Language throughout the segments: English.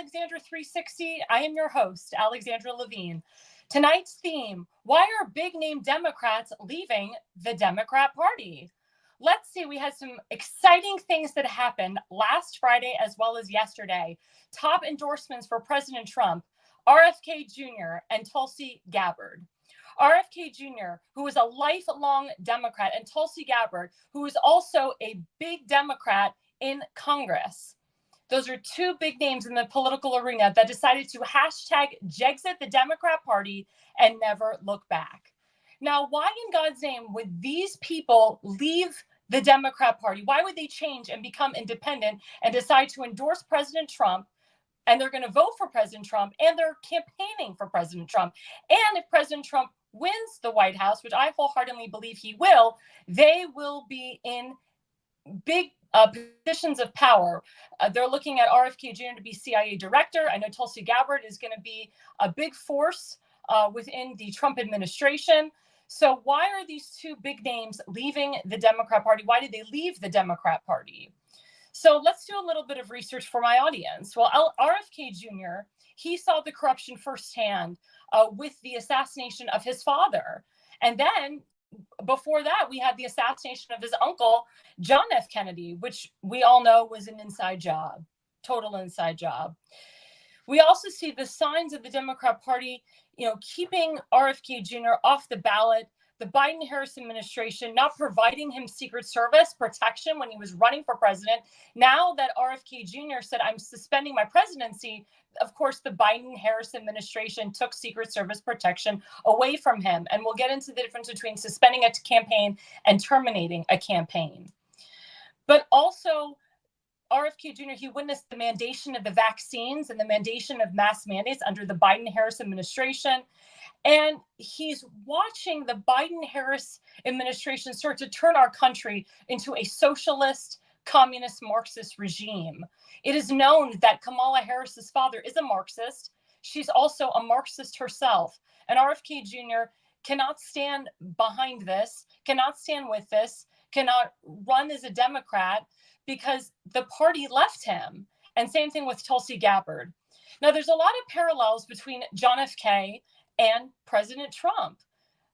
Alexandra 360. I am your host, Alexandra Levine. Tonight's theme, why are big name Democrats leaving the Democrat Party? Let's see, we had some exciting things that happened last Friday as well as yesterday. Top endorsements for President Trump, RFK Jr. and Tulsi Gabbard. RFK Jr., who is a lifelong Democrat, and Tulsi Gabbard, who is also a big Democrat in Congress. Those are two big names in the political arena that decided to hashtag Jexit the Democrat Party and never look back. Now, why in God's name would these people leave the Democrat Party? Why would they change and become independent and decide to endorse President Trump? And they're going to vote for President Trump, and they're campaigning for President Trump. And if President Trump wins the White House, which I wholeheartedly believe he will, they will be in big positions of power. They're looking at RFK Jr. to be CIA director. I know Tulsi Gabbard is going to be a big force within the Trump administration. So why are these two big names leaving the Democrat Party? Why did they leave the Democrat Party? So let's do a little bit of research for my audience. Well, RFK Jr., he saw the corruption firsthand with the assassination of his father. And then before that, we had the assassination of his uncle, John F. Kennedy, which we all know was an inside job, total inside job. We also see the signs of the Democrat Party, keeping RFK Jr. off the ballot, the Biden-Harris administration not providing him Secret Service protection when he was running for president. Now that RFK Jr. said, I'm suspending my presidency, of course, the Biden-Harris administration took Secret Service protection away from him. And we'll get into the difference between suspending a campaign and terminating a campaign. But also, RFK Jr., he witnessed the mandation of the vaccines and the mandation of mass mandates under the Biden-Harris administration. And he's watching the Biden-Harris administration start to turn our country into a socialist, communist, Marxist regime. It is known that Kamala Harris's father is a Marxist. She's also a Marxist herself. And RFK Jr. cannot stand behind this, cannot stand with this, cannot run as a Democrat because the party left him. And same thing with Tulsi Gabbard. Now, there's a lot of parallels between John F. K. and President Trump.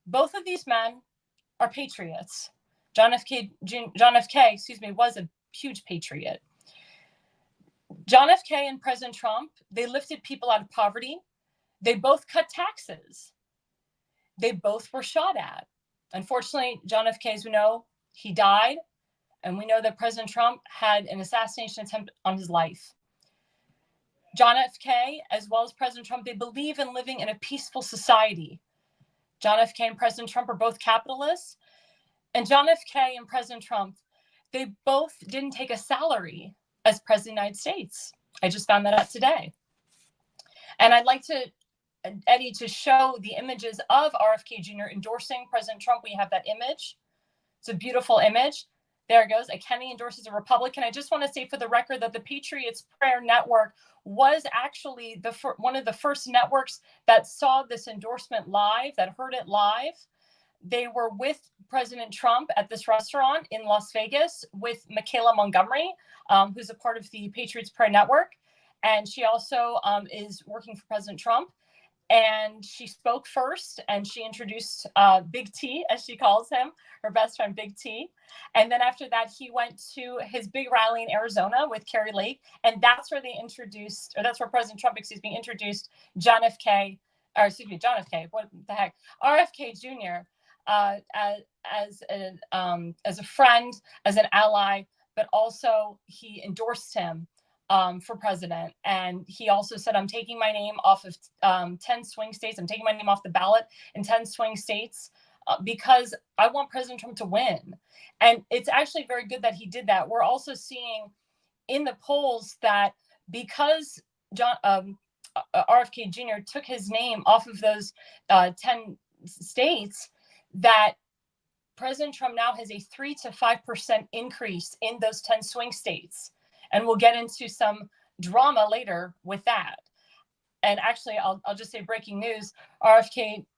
Both of these men are patriots. John F. K., was a huge patriot. John F. K. and President Trump, they lifted people out of poverty. They both cut taxes. They both were shot at. Unfortunately, John F. K., as we know, he died. And we know that President Trump had an assassination attempt on his life. John F. K., as well as President Trump, they believe in living in a peaceful society. John F. K. and President Trump are both capitalists. And John F. K. and President Trump, they both didn't take a salary as President of the United States. I just found that out today. And I'd like to, Eddie, to show the images of RFK Jr. endorsing President Trump. We have that image. It's a beautiful image. There it goes. A Kennedy endorses a Republican. I just want to say for the record that the Patriots Prayer Network was actually one of the first networks that saw this endorsement live, that heard it live. They were with President Trump at this restaurant in Las Vegas with Michaela Montgomery, who's a part of the Patriots Prayer Network. And she also is working for President Trump. And she spoke first, and she introduced Big T, as she calls him, her best friend, Big T. And then after that, he went to his big rally in Arizona with Carrie Lake. And that's where that's where President Trump, introduced John F. K., what the heck, RFK Jr. As a friend, as an ally, but also he endorsed him for president. And he also said, I'm taking my name off of 10 swing states. I'm taking my name off the ballot in 10 swing states because I want President Trump to win. And it's actually very good that he did that. We're also seeing in the polls that because RFK Jr. took his name off of those 10 states, that President Trump now has a 3 to 5% increase in those 10 swing states. And we'll get into some drama later with that. And actually, I'll just say breaking news,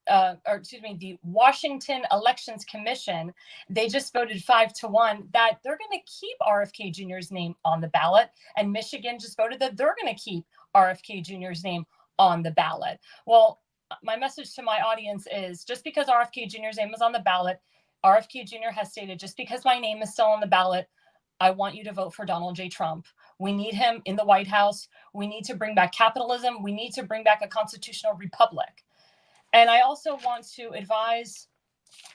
the Washington Elections Commission, they just voted 5-1 that they're going to keep RFK Jr.'s name on the ballot. And Michigan just voted that they're going to keep RFK Jr.'s name on the ballot. Well, my message to my audience is just because RFK Jr.'s name is on the ballot, RFK Jr. has stated, just because my name is still on the ballot, I want you to vote for Donald J. Trump. We need him in the White House. We need to bring back capitalism. We need to bring back a constitutional republic. And I also want to advise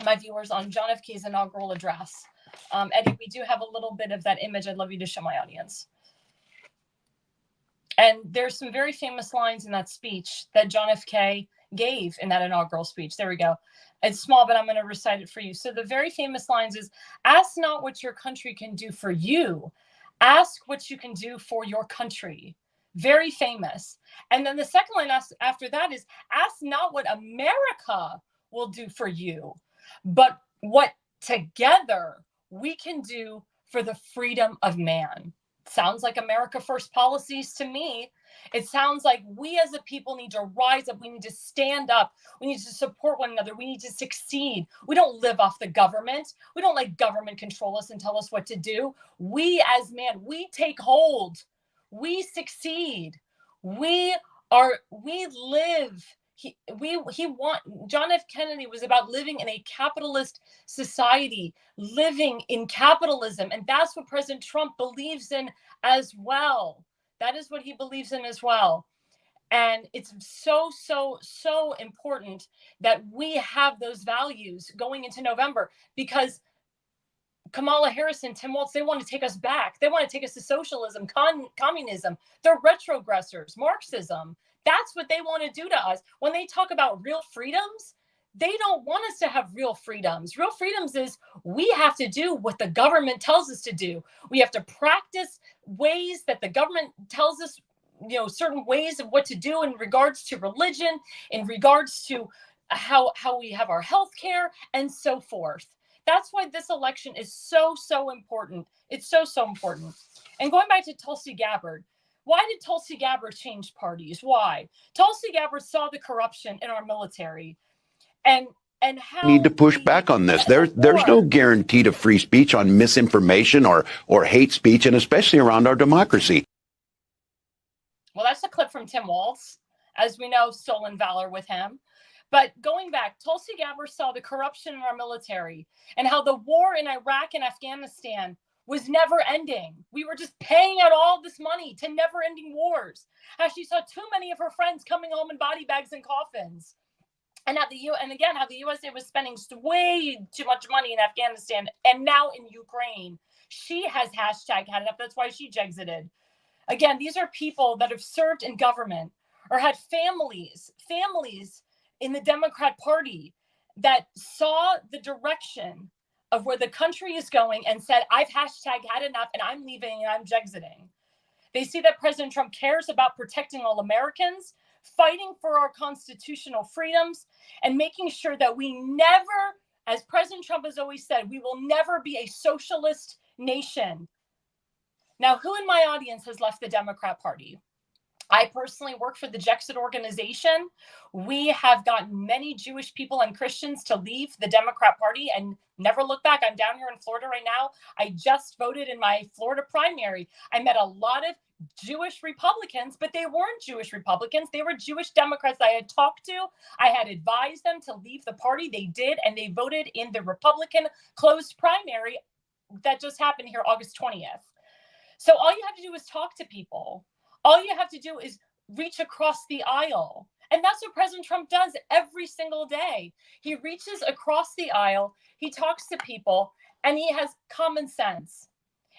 my viewers on John F. Kennedy's inaugural address. Eddie, we do have a little bit of that image. I'd love you to show my audience. And there's some very famous lines in that speech that John F. K gave in that inaugural speech. There we go. It's small, but I'm going to recite it for you. So the very famous lines is, ask not what your country can do for you. Ask what you can do for your country. Very famous. And then the second line after that is, ask not what America will do for you, but what together we can do for the freedom of man. Sounds like America First policies to me. It sounds like we as a people need to rise up. We need to stand up. We need to support one another. We need to succeed. We don't live off the government. We don't let government control us and tell us what to do. We as man, we take hold. We succeed. We live. John F. Kennedy was about living in a capitalist society, living in capitalism. And that's what President Trump believes in as well. That is what he believes in as well. And it's so, so, so important that we have those values going into November, because Kamala Harris and Tim Walz, they want to take us back. They want to take us to socialism, communism. They're retrogressors, Marxism. That's what they want to do to us. When they talk about real freedoms, they don't want us to have real freedoms. Real freedoms is we have to do what the government tells us to do. We have to practice ways that the government tells us, certain ways of what to do in regards to religion, in regards to how we have our health care, and so forth. That's why this election is so, so important. It's so, so important. And going back to Tulsi Gabbard, why did Tulsi Gabbard change parties? Why? Tulsi Gabbard saw the corruption in our military, and how need to push back on this. There's no guarantee to free speech on misinformation or hate speech, and especially around our democracy. Well, that's a clip from Tim Walz. As we know, stolen valor with him. But going back, Tulsi Gabbard saw the corruption in our military and how the war in Iraq and Afghanistan was never ending. We were just paying out all this money to never ending wars. How she saw too many of her friends coming home in body bags and coffins. And how the USA was spending way too much money in Afghanistan and now in Ukraine. She has hashtag had enough. That's why she exited. Again, these are people that have served in government or had families in the Democrat Party that saw the direction of where the country is going and said, I've hashtag had enough and I'm leaving and I'm exiting. They see that President Trump cares about protecting all Americans, fighting for our constitutional freedoms, and making sure that we never, as President Trump has always said, we will never be a socialist nation. Now, who in my audience has left the Democrat Party? I personally work for the Jexit organization. We have gotten many Jewish people and Christians to leave the Democrat Party and never look back. I'm down here in Florida right now. I just voted in my Florida primary. I met a lot of Jewish Republicans, but they weren't Jewish Republicans. They were Jewish Democrats I had talked to. I had advised them to leave the party. They did, and they voted in the Republican closed primary that just happened here August 20th. So all you have to do is talk to people. All you have to do is reach across the aisle. And that's what President Trump does every single day. He reaches across the aisle, he talks to people, and he has common sense.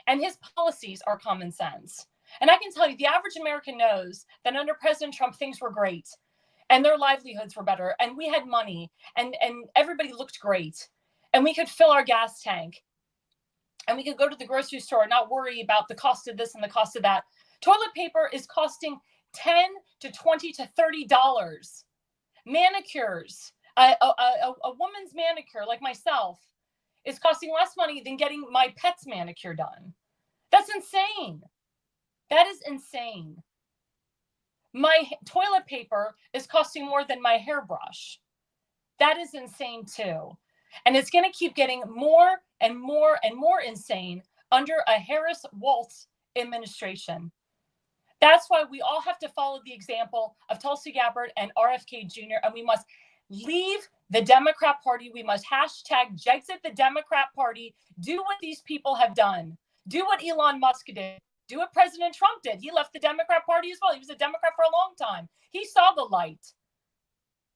And his policies are common sense. And I can tell you, the average American knows that under President Trump, things were great. And their livelihoods were better. And we had money. And everybody looked great. And we could fill our gas tank. And we could go to the grocery store and not worry about the cost of this and the cost of that. Toilet paper is costing $10 to $20 to $30. Manicures, a woman's manicure like myself is costing less money than getting my pet's manicure done. That's insane. That is insane. My toilet paper is costing more than my hairbrush. That is insane too. And it's going to keep getting more and more and more insane under a Harris-Walz administration. That's why we all have to follow the example of Tulsi Gabbard and RFK Jr., and we must leave the Democrat Party. We must hashtag Jexit the Democrat Party. Do what these people have done. Do what Elon Musk did. Do what President Trump did. He left the Democrat Party as well. He was a Democrat for a long time. He saw the light.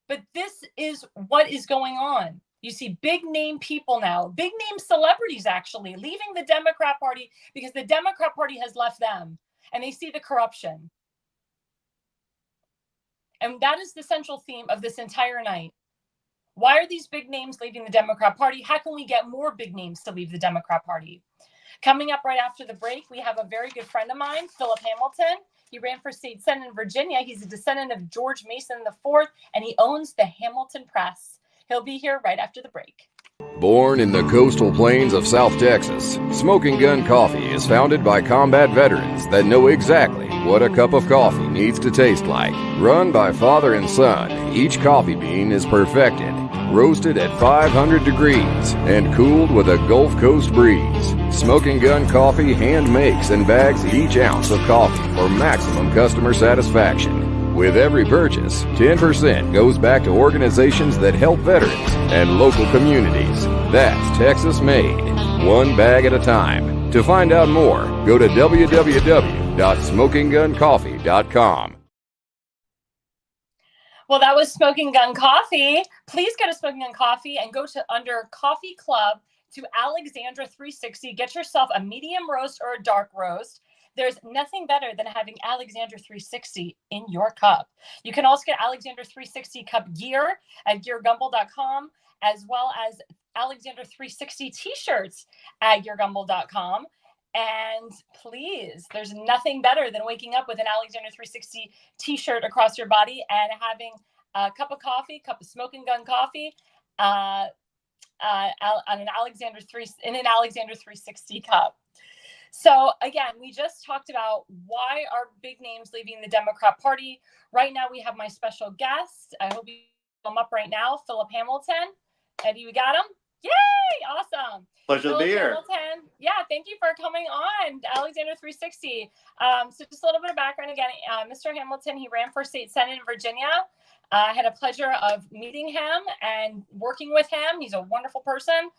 But this is what is going on. You see big name people now, big name celebrities actually leaving the Democrat Party because the Democrat Party has left them and they see the corruption. And that is the central theme of this entire night. Why are these big names leaving the Democrat Party? How can we get more big names to leave the Democrat Party? Coming up right after the break, we have a very good friend of mine, Phillip Hamilton. He ran for state senate in Virginia. He's a descendant of George Mason IV, and he owns the Hamilton Press. He'll be here right after the break. Born in the coastal plains of South Texas, Smoking Gun Coffee is founded by combat veterans that know exactly what a cup of coffee needs to taste like. Run by father and son, each coffee bean is perfected, roasted at 500 degrees, and cooled with a Gulf Coast breeze. Smoking Gun Coffee hand makes and bags each ounce of coffee for maximum customer satisfaction. With every purchase, 10% goes back to organizations that help veterans and local communities. That's Texas made, one bag at a time. To find out more, go to www.smokingguncoffee.com. Well, that was Smoking Gun Coffee. Please go to Smoking Gun Coffee and go to under Coffee Club to Alexandra 360. Get yourself a medium roast or a dark roast. There's nothing better than having Alexandra 360 in your cup. You can also get Alexandra 360 cup gear at geargumble.com, as well as Alexandra 360 t-shirts at geargumble.com. And please, there's nothing better than waking up with an Alexandra 360 t-shirt across your body and having a cup of coffee, cup of Smoking Gun Coffee, on an Alexandra 360 cup. So again, we just talked about why are big names leaving the Democrat Party. Right now, we have my special guest. I hope you come up right now, Phillip Hamilton. Eddie, we got him? Yay! Awesome. Pleasure to be here. Hamilton. Yeah, thank you for coming on Alexandra 360. So just a little bit of background again. Mr. Hamilton, he ran for state senate in Virginia. I had a pleasure of meeting him and working with him. He's a wonderful person.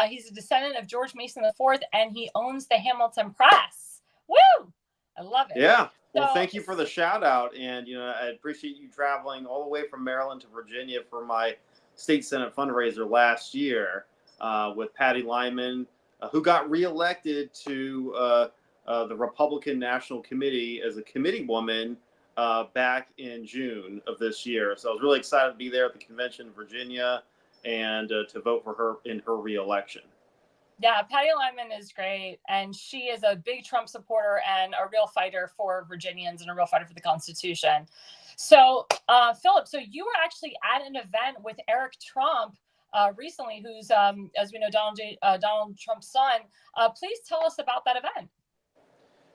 He's a descendant of George Mason IV, and he owns the Hamilton Press. Woo! I love it. Yeah. Well, So- thank you for the shout out. And, I appreciate you traveling all the way from Maryland to Virginia for my state senate fundraiser last year with Patty Lyman, who got reelected to the Republican National Committee as a committee woman back in June of this year. So I was really excited to be there at the convention in Virginia and to vote for her in her reelection. Yeah, Patty Lyman is great. And she is a big Trump supporter and a real fighter for Virginians and a real fighter for the Constitution. So, Phillip, so you were actually at an event with Eric Trump recently, who's, as we know, Donald Trump's son. Please tell us about that event.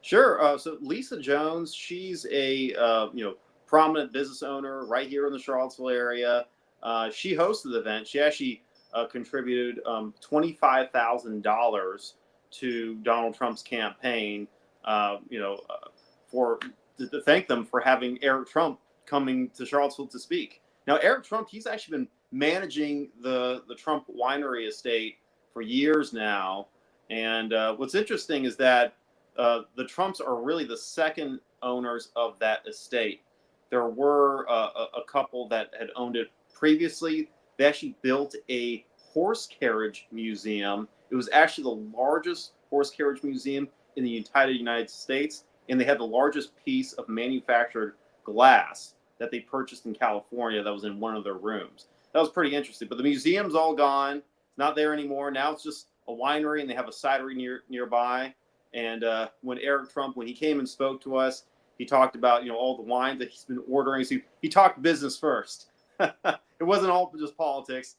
Sure. So Lisa Jones, she's a prominent business owner right here in the Charlottesville area. She hosted the event. She actually contributed $25,000 to Donald Trump's campaign. To thank them for having Eric Trump coming to Charlottesville to speak. Now, Eric Trump, he's actually been managing the Trump winery estate for years now. And what's interesting is that the Trumps are really the second owners of that estate. There were a couple that had owned it previously. They actually built a horse carriage museum. It was actually the largest horse carriage museum in the entire United States, and they had the largest piece of manufactured glass that they purchased in California that was in one of their rooms. That was pretty interesting. But the museum's all gone. It's not there anymore. Now it's just a winery, and they have a cidery nearby. And when Eric Trump, when he came and spoke to us, he talked about all the wines that he's been ordering. So he talked business first. It wasn't all just politics.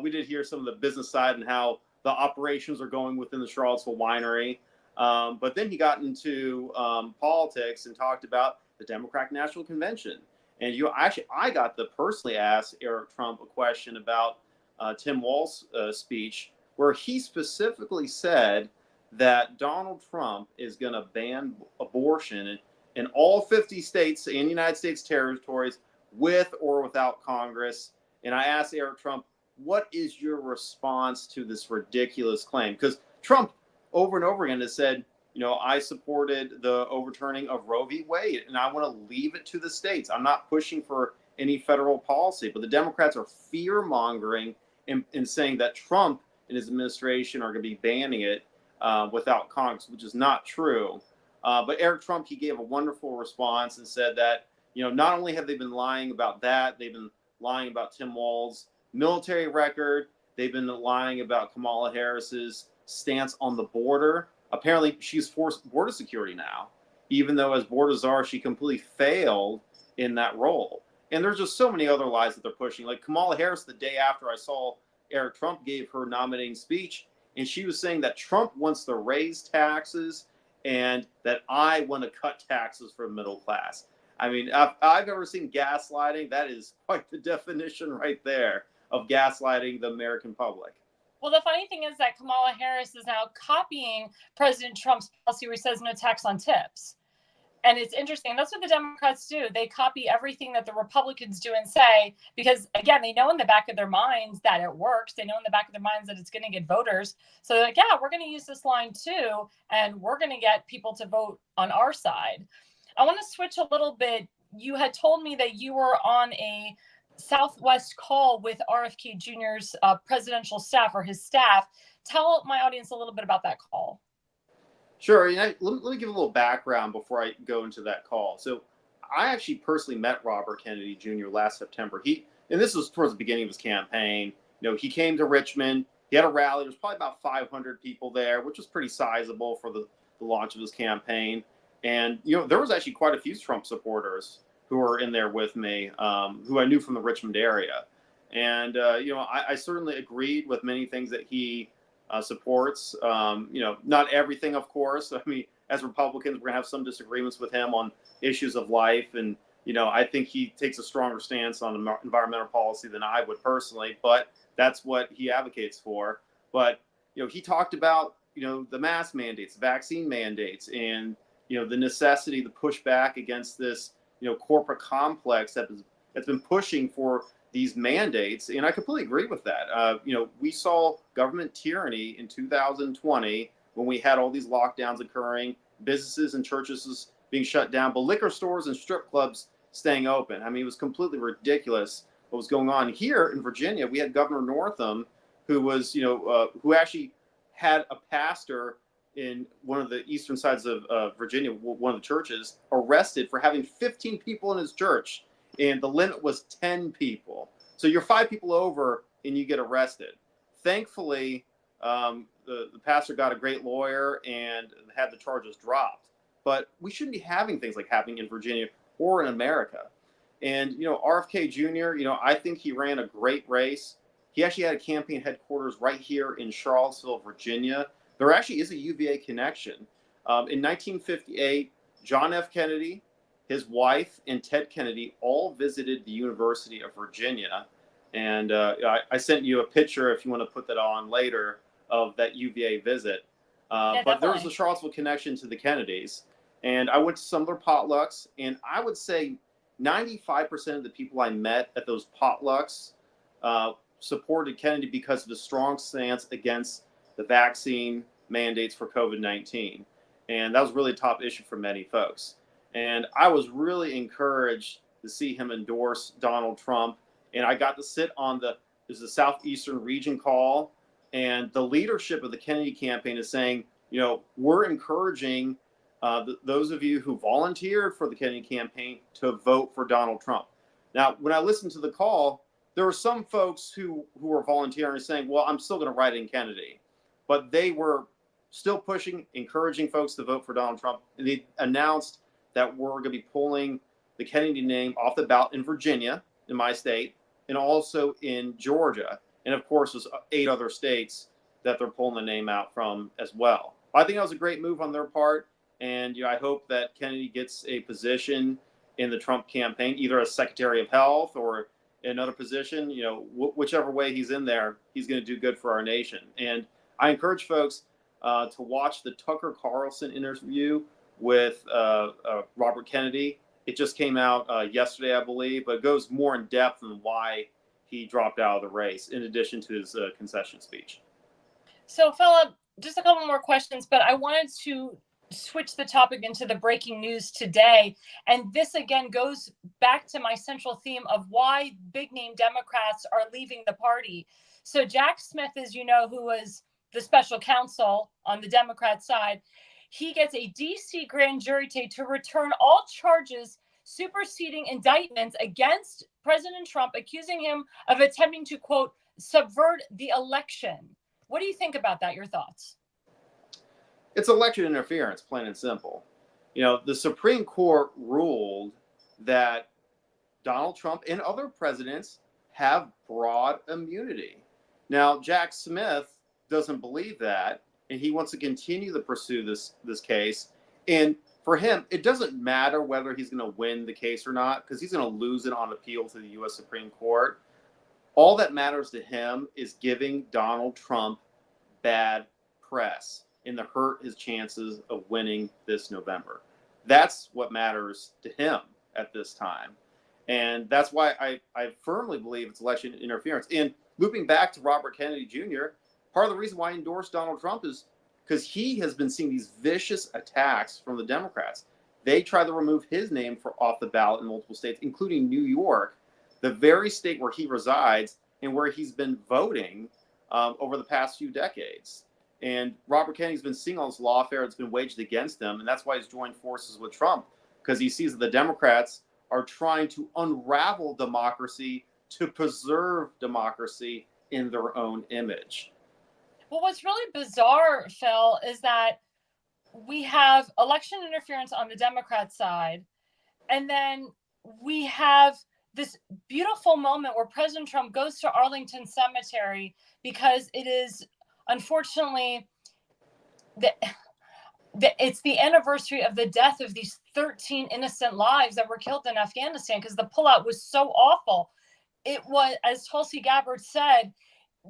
We did hear some of the business side and how the operations are going within the Charlottesville winery. But then he got into politics and talked about the Democratic National Convention. And I got to personally ask Eric Trump a question about Tim Walz's speech, where he specifically said that Donald Trump is going to ban abortion in all 50 states and United States territories, with or without Congress. And I asked Eric Trump, what is your response to this ridiculous claim? Because Trump over and over again has said, I supported the overturning of Roe v. Wade, and I want to leave it to the states. I'm not pushing for any federal policy, but the Democrats are fear-mongering and saying that Trump and his administration are going to be banning it without Congress, which is not true. But Eric Trump, he gave a wonderful response and said that, not only have they been lying about that, they've been lying about Tim Walz's military record. They've been lying about Kamala Harris's stance on the border. Apparently, she's forced border security now, even though as border czar, she completely failed in that role. And there's just so many other lies that they're pushing. Like Kamala Harris, the day after I saw Eric Trump gave her nominating speech, and she was saying that Trump wants to raise taxes and that I want to cut taxes for the middle class. I mean, if I've ever seen gaslighting, that is quite the definition right there of gaslighting the American public. Well, the funny thing is that Kamala Harris is now copying President Trump's policy where he says no tax on tips. And it's interesting. That's what the Democrats do. They copy everything that the Republicans do and say, because, again, they know in the back of their minds that it works. They know in the back of their minds that it's going to get voters. So they're like, yeah, we're going to use this line too, and we're going to get people to vote on our side. I want to switch a little bit. You had told me that you were on a Southwest call with RFK Jr.'s presidential staff or his staff. Tell my audience a little bit about that call. Sure. Let me give a little background before I go into that call. So I actually personally met Robert Kennedy Jr. last September. And this was towards the beginning of his campaign. He came to Richmond. He had a rally. There was probably about 500 people there, which was pretty sizable for the launch of his campaign. And, there was actually quite a few Trump supporters who were in there with me, who I knew from the Richmond area. And, I certainly agreed with many things that he supports. Not everything, of course. I mean, as Republicans, we're going to have some disagreements with him on issues of life. And, I think he takes a stronger stance on environmental policy than I would personally, but that's what he advocates for. But, he talked about, the mask mandates, vaccine mandates, and, the necessity to push back against this, corporate complex that's been pushing for these mandates. And I completely agree with that. We saw government tyranny in 2020 when we had all these lockdowns occurring, businesses and churches being shut down, but liquor stores and strip clubs staying open. I mean, it was completely ridiculous what was going on. Here in Virginia, we had Governor Northam, who was, who actually had a pastor in one of the eastern sides of Virginia, one of the churches, arrested for having 15 people in his church. And the limit was 10 people. So you're 5 people over and you get arrested. Thankfully, the pastor got a great lawyer and had the charges dropped. But we shouldn't be having things like happening in Virginia or in America. And, RFK Jr., I think he ran a great race. He actually had a campaign headquarters right here in Charlottesville, Virginia. There actually is a UVA connection. In 1958, John F. Kennedy, his wife, and Ted Kennedy all visited the University of Virginia. And I sent you a picture, if you want to put that on later, of that UVA visit. But there was a Charlottesville connection to the Kennedys. And I went to some of their potlucks, and I would say 95% of the people I met at those potlucks supported Kennedy because of his strong stance against the vaccine mandates for COVID-19. And that was really a top issue for many folks. And I was really encouraged to see him endorse Donald Trump. And I got to sit on the Southeastern region call. And the leadership of the Kennedy campaign is saying, we're encouraging those of you who volunteered for the Kennedy campaign to vote for Donald Trump. Now, when I listened to the call, there were some folks who were volunteering saying, well, I'm still going to write in Kennedy. But they were still pushing, encouraging folks to vote for Donald Trump. And they announced that we're going to be pulling the Kennedy name off the ballot in Virginia, in my state, and also in Georgia. And of course, there's 8 other states that they're pulling the name out from as well. I think that was a great move on their part. And I hope that Kennedy gets a position in the Trump campaign, either as Secretary of Health or another position. Whichever way he's in there, he's going to do good for our nation. And I encourage folks to watch the Tucker Carlson interview with Robert Kennedy. It just came out yesterday, I believe, but it goes more in depth on why he dropped out of the race, in addition to his concession speech. So, Phillip, just a couple more questions, but I wanted to switch the topic into the breaking news today. And this, again, goes back to my central theme of why big name Democrats are leaving the party. So Jack Smith, as you know, who was the special counsel on the Democrat side, he gets a D.C. grand jury to return all charges superseding indictments against President Trump, accusing him of attempting to, quote, subvert the election. What do you think about that? Your thoughts? It's election interference, plain and simple. You know, the Supreme Court ruled that Donald Trump and other presidents have broad immunity. Now, Jack Smith doesn't believe that, and he wants to continue to pursue this case. And for him, it doesn't matter whether he's going to win the case or not, because he's going to lose it on appeal to the U.S. Supreme Court. All that matters to him is giving Donald Trump bad press and to hurt his chances of winning this November. That's what matters to him at this time. And that's why I firmly believe it's election interference. And looping back to Robert Kennedy Jr., part of the reason why he endorsed Donald Trump is because he has been seeing these vicious attacks from the Democrats. They tried to remove his name off the ballot in multiple states, including New York, the very state where he resides and where he's been voting over the past few decades. And Robert Kennedy's been seeing all this lawfare that's been waged against him, and that's why he's joined forces with Trump, because he sees that the Democrats are trying to unravel democracy to preserve democracy in their own image. Well, what's really bizarre, Phil, is that we have election interference on the Democrat side, and then we have this beautiful moment where President Trump goes to Arlington Cemetery because it is, unfortunately, it's the anniversary of the death of these 13 innocent lives that were killed in Afghanistan, because the pullout was so awful. It was, as Tulsi Gabbard said,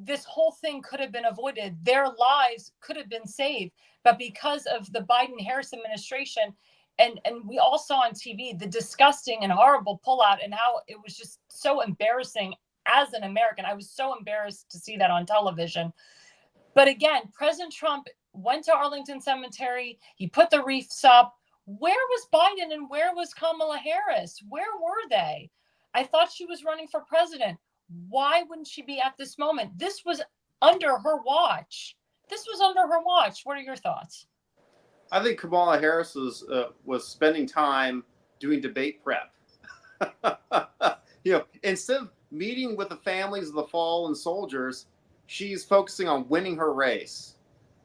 this whole thing could have been avoided. Their lives could have been saved. But because of the Biden-Harris administration, and we all saw on TV the disgusting and horrible pullout and how it was just so embarrassing as an American. I was so embarrassed to see that on television. But again, President Trump went to Arlington Cemetery. He put the wreaths up. Where was Biden and where was Kamala Harris? Where were they? I thought she was running for president. Why wouldn't she be at this moment? This was under her watch. What are your thoughts? I think Kamala Harris was spending time doing debate prep. Instead of meeting with the families of the fallen soldiers, she's focusing on winning her race.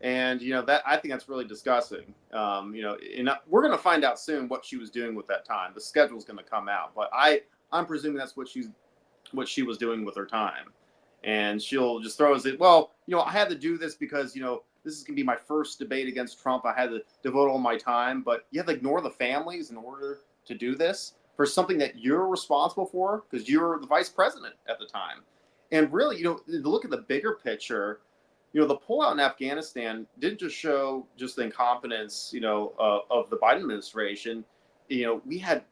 And, that I think that's really disgusting. And we're going to find out soon what she was doing with that time. The schedule's going to come out, but I'm presuming that's what she was doing with her time. And she'll just throw us, I had to do this because, this is going to be my first debate against Trump. I had to devote all my time, but you have to ignore the families in order to do this for something that you're responsible for because you're the vice president at the time. And really, to look at the bigger picture, the pullout in Afghanistan didn't just show just the incompetence, of the Biden administration. We had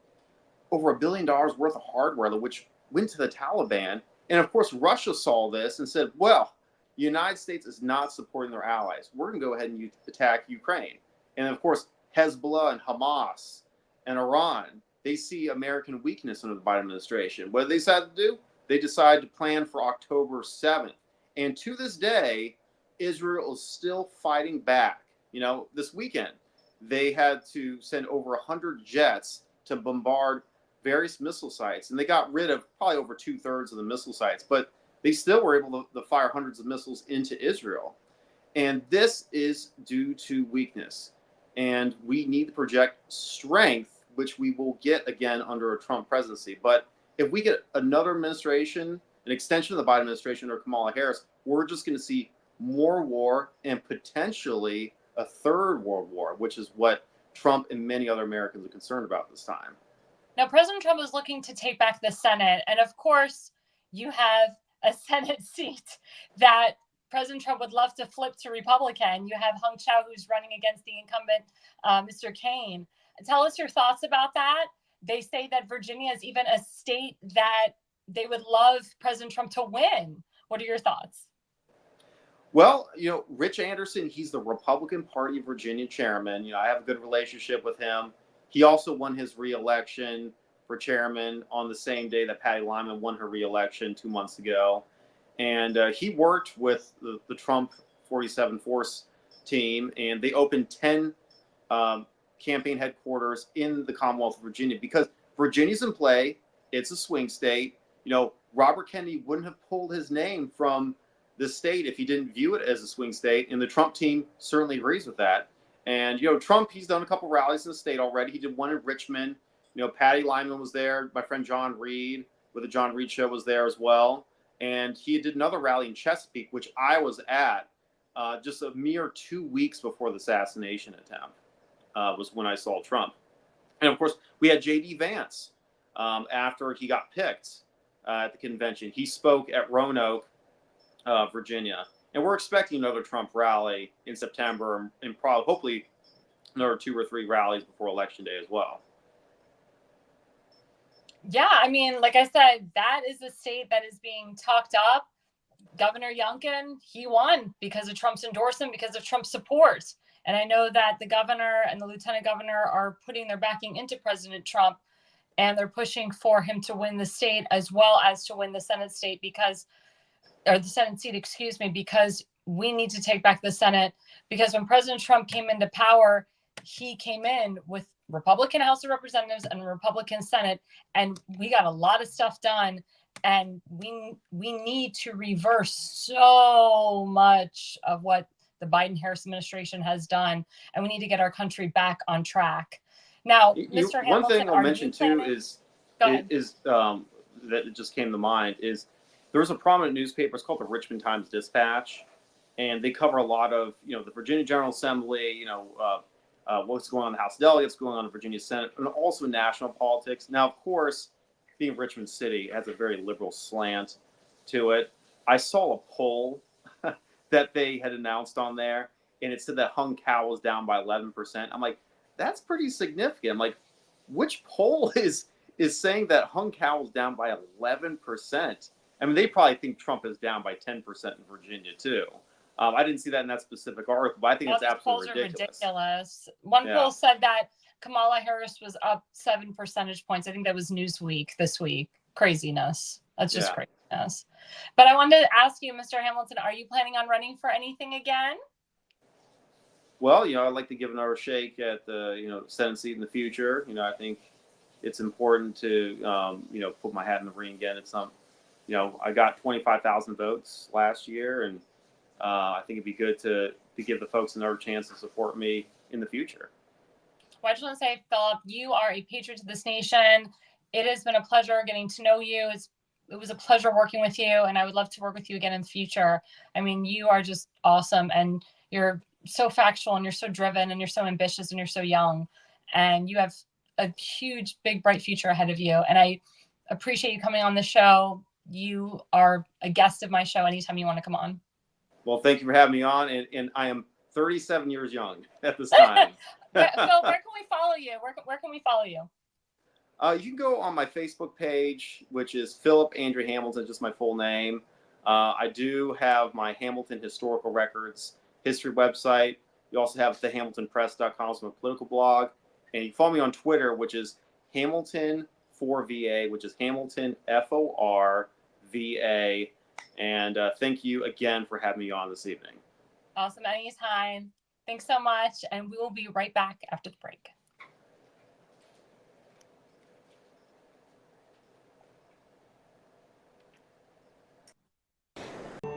over $1 billion worth of hardware, which went to the Taliban. And of course, Russia saw this and said, well, the United States is not supporting their allies. We're going to go ahead and attack Ukraine. And of course, Hezbollah and Hamas and Iran, they see American weakness under the Biden administration. What did they decide to do? They decided to plan for October 7th. And to this day, Israel is still fighting back. This weekend, they had to send over 100 jets to bombard various missile sites. And they got rid of probably over 2/3 of the missile sites. But they still were able to fire hundreds of missiles into Israel. And this is due to weakness. And we need to project strength, which we will get again under a Trump presidency. But if we get another administration, an extension of the Biden administration or Kamala Harris, we're just going to see more war and potentially a third world war, which is what Trump and many other Americans are concerned about this time. Now, President Trump is looking to take back the Senate. And of course, you have a Senate seat that President Trump would love to flip to Republican. You have Hung Chow, who's running against the incumbent, Mr. Kaine. Tell us your thoughts about that. They say that Virginia is even a state that they would love President Trump to win. What are your thoughts? Well, Rich Anderson, he's the Republican Party of Virginia chairman. I have a good relationship with him. He also won his reelection for chairman on the same day that Patty Lyman won her reelection 2 months ago. And he worked with the Trump 47 Force team, and they opened 10 campaign headquarters in the Commonwealth of Virginia because Virginia's in play. It's a swing state. Robert Kennedy wouldn't have pulled his name from the state if he didn't view it as a swing state, and the Trump team certainly agrees with that. And Trump, he's done a couple rallies in the state already. He did one in Richmond. Patty Lyman was there. My friend John Reed with the John Reed Show was there as well. And he did another rally in Chesapeake, which I was at just a mere 2 weeks before the assassination attempt was when I saw Trump. And of course, we had J.D. Vance after he got picked at the convention. He spoke at Roanoke, Virginia. And we're expecting another Trump rally in September and probably, hopefully, another 2 or 3 rallies before Election Day as well. Yeah, I mean, like I said, that is a state that is being talked up. Governor Youngkin, he won because of Trump's endorsement, because of Trump's support. And I know that the governor and the lieutenant governor are putting their backing into President Trump, and they're pushing for him to win the state as well as to win the Senate seat, because we need to take back the Senate. Because when President Trump came into power, he came in with Republican House of Representatives and Republican Senate, and we got a lot of stuff done. And we need to reverse so much of what the Biden-Harris administration has done, and we need to get our country back on track. Now, Mr. Hamilton, one thing I'll mention too is that it just came to mind is there's a prominent newspaper. It's called the Richmond Times-Dispatch, and they cover a lot of the Virginia General Assembly, what's going on in the House of Delegates, going on in the Virginia Senate, and also national politics. Now, of course, being Richmond City has a very liberal slant to it. I saw a poll that they had announced on there, and it said that hung cow was down by 11%. I'm like, that's pretty significant. I'm like, which poll is saying that hung cow is down by 11%? I mean, they probably think Trump is down by 10% in Virginia too. I didn't see that in that specific article, but I think it's absolutely ridiculous. One poll said that Kamala Harris was up 7 percentage points. I think that was Newsweek this week. Craziness. That's just craziness. But I wanted to ask you, Mr. Hamilton, are you planning on running for anything again? Well, I'd like to give another shake at the, Senate seat in the future. I think it's important to, put my hat in the ring again. It's I got 25,000 votes last year, and I think it'd be good to give the folks another chance to support me in the future. Well, I just want to say, Phillip, you are a patriot to this nation. It has been a pleasure getting to know you. It was a pleasure working with you, and I would love to work with you again in the future. I mean, you are just awesome, and you're so factual, and you're so driven, and you're so ambitious, and you're so young, and you have a huge, big, bright future ahead of you. And I appreciate you coming on the show. You are a guest of my show anytime you want to come on. Well, thank you for having me on, and I am 37 years young at this time. Phil, where can we follow you? Where can we follow you? You can go on my Facebook page, which is Phillip Andrew Hamilton, just my full name. I do have my Hamilton Historical Records history website. You also have thehamiltonpress.com, so my political blog. And you can follow me on Twitter, which is Hamilton4VA, which is Hamilton FORVA. And thank you again for having me on this evening. Awesome. Anytime. Thanks so much. And we will be right back after the break.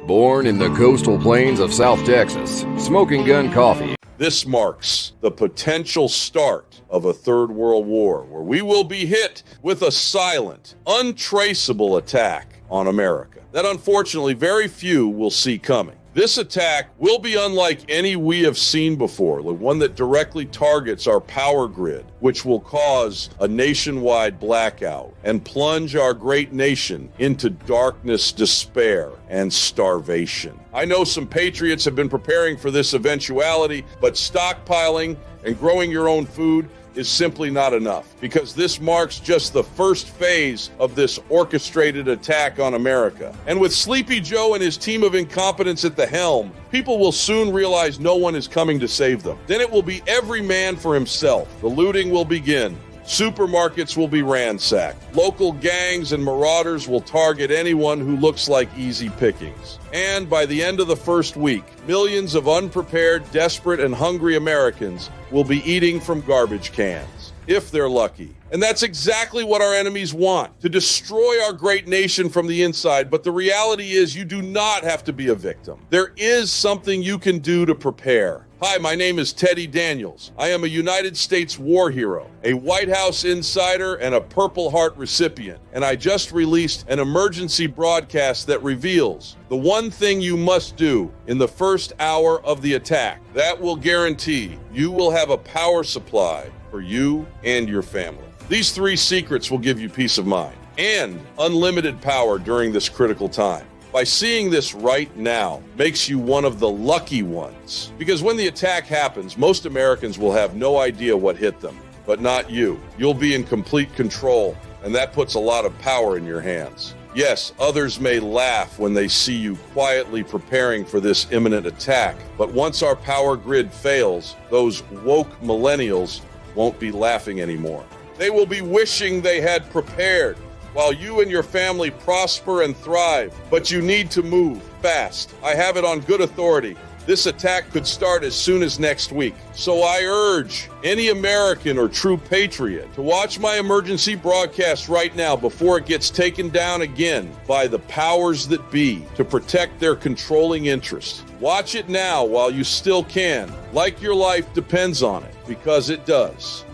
Born in the coastal plains of South Texas, Smoking Gun Coffee. This marks the potential start of a third world war, where we will be hit with a silent, untraceable attack on America that unfortunately very few will see coming. This attack will be unlike any we have seen before, the one that directly targets our power grid, which will cause a nationwide blackout and plunge our great nation into darkness, despair, and starvation. I know some patriots have been preparing for this eventuality, but stockpiling and growing your own food is simply not enough, because this marks just the first phase of this orchestrated attack on America. And with Sleepy Joe and his team of incompetents at the helm, people will soon realize no one is coming to save them. Then it will be every man for himself. The looting will begin. Supermarkets will be ransacked. Local gangs and marauders will target anyone who looks like easy pickings. And by the end of the first week, millions of unprepared, desperate, and hungry Americans will be eating from garbage cans, if they're lucky. And that's exactly what our enemies want, to destroy our great nation from the inside. But the reality is, you do not have to be a victim. There is something you can do to prepare. Hi, my name is Teddy Daniels. I am a United States war hero, a White House insider, and a Purple Heart recipient. And I just released an emergency broadcast that reveals the one thing you must do in the first hour of the attack. That will guarantee you will have a power supply for you and your family. These 3 secrets will give you peace of mind and unlimited power during this critical time. By seeing this right now makes you one of the lucky ones. Because when the attack happens, most Americans will have no idea what hit them, but not you. You'll be in complete control, and that puts a lot of power in your hands. Yes, others may laugh when they see you quietly preparing for this imminent attack, but once our power grid fails, those woke millennials won't be laughing anymore. They will be wishing they had prepared, while you and your family prosper and thrive. But you need to move fast. I have it on good authority. This attack could start as soon as next week. So I urge any American or true patriot to watch my emergency broadcast right now before it gets taken down again by the powers that be to protect their controlling interests. Watch it now while you still can, like your life depends on it, because it does.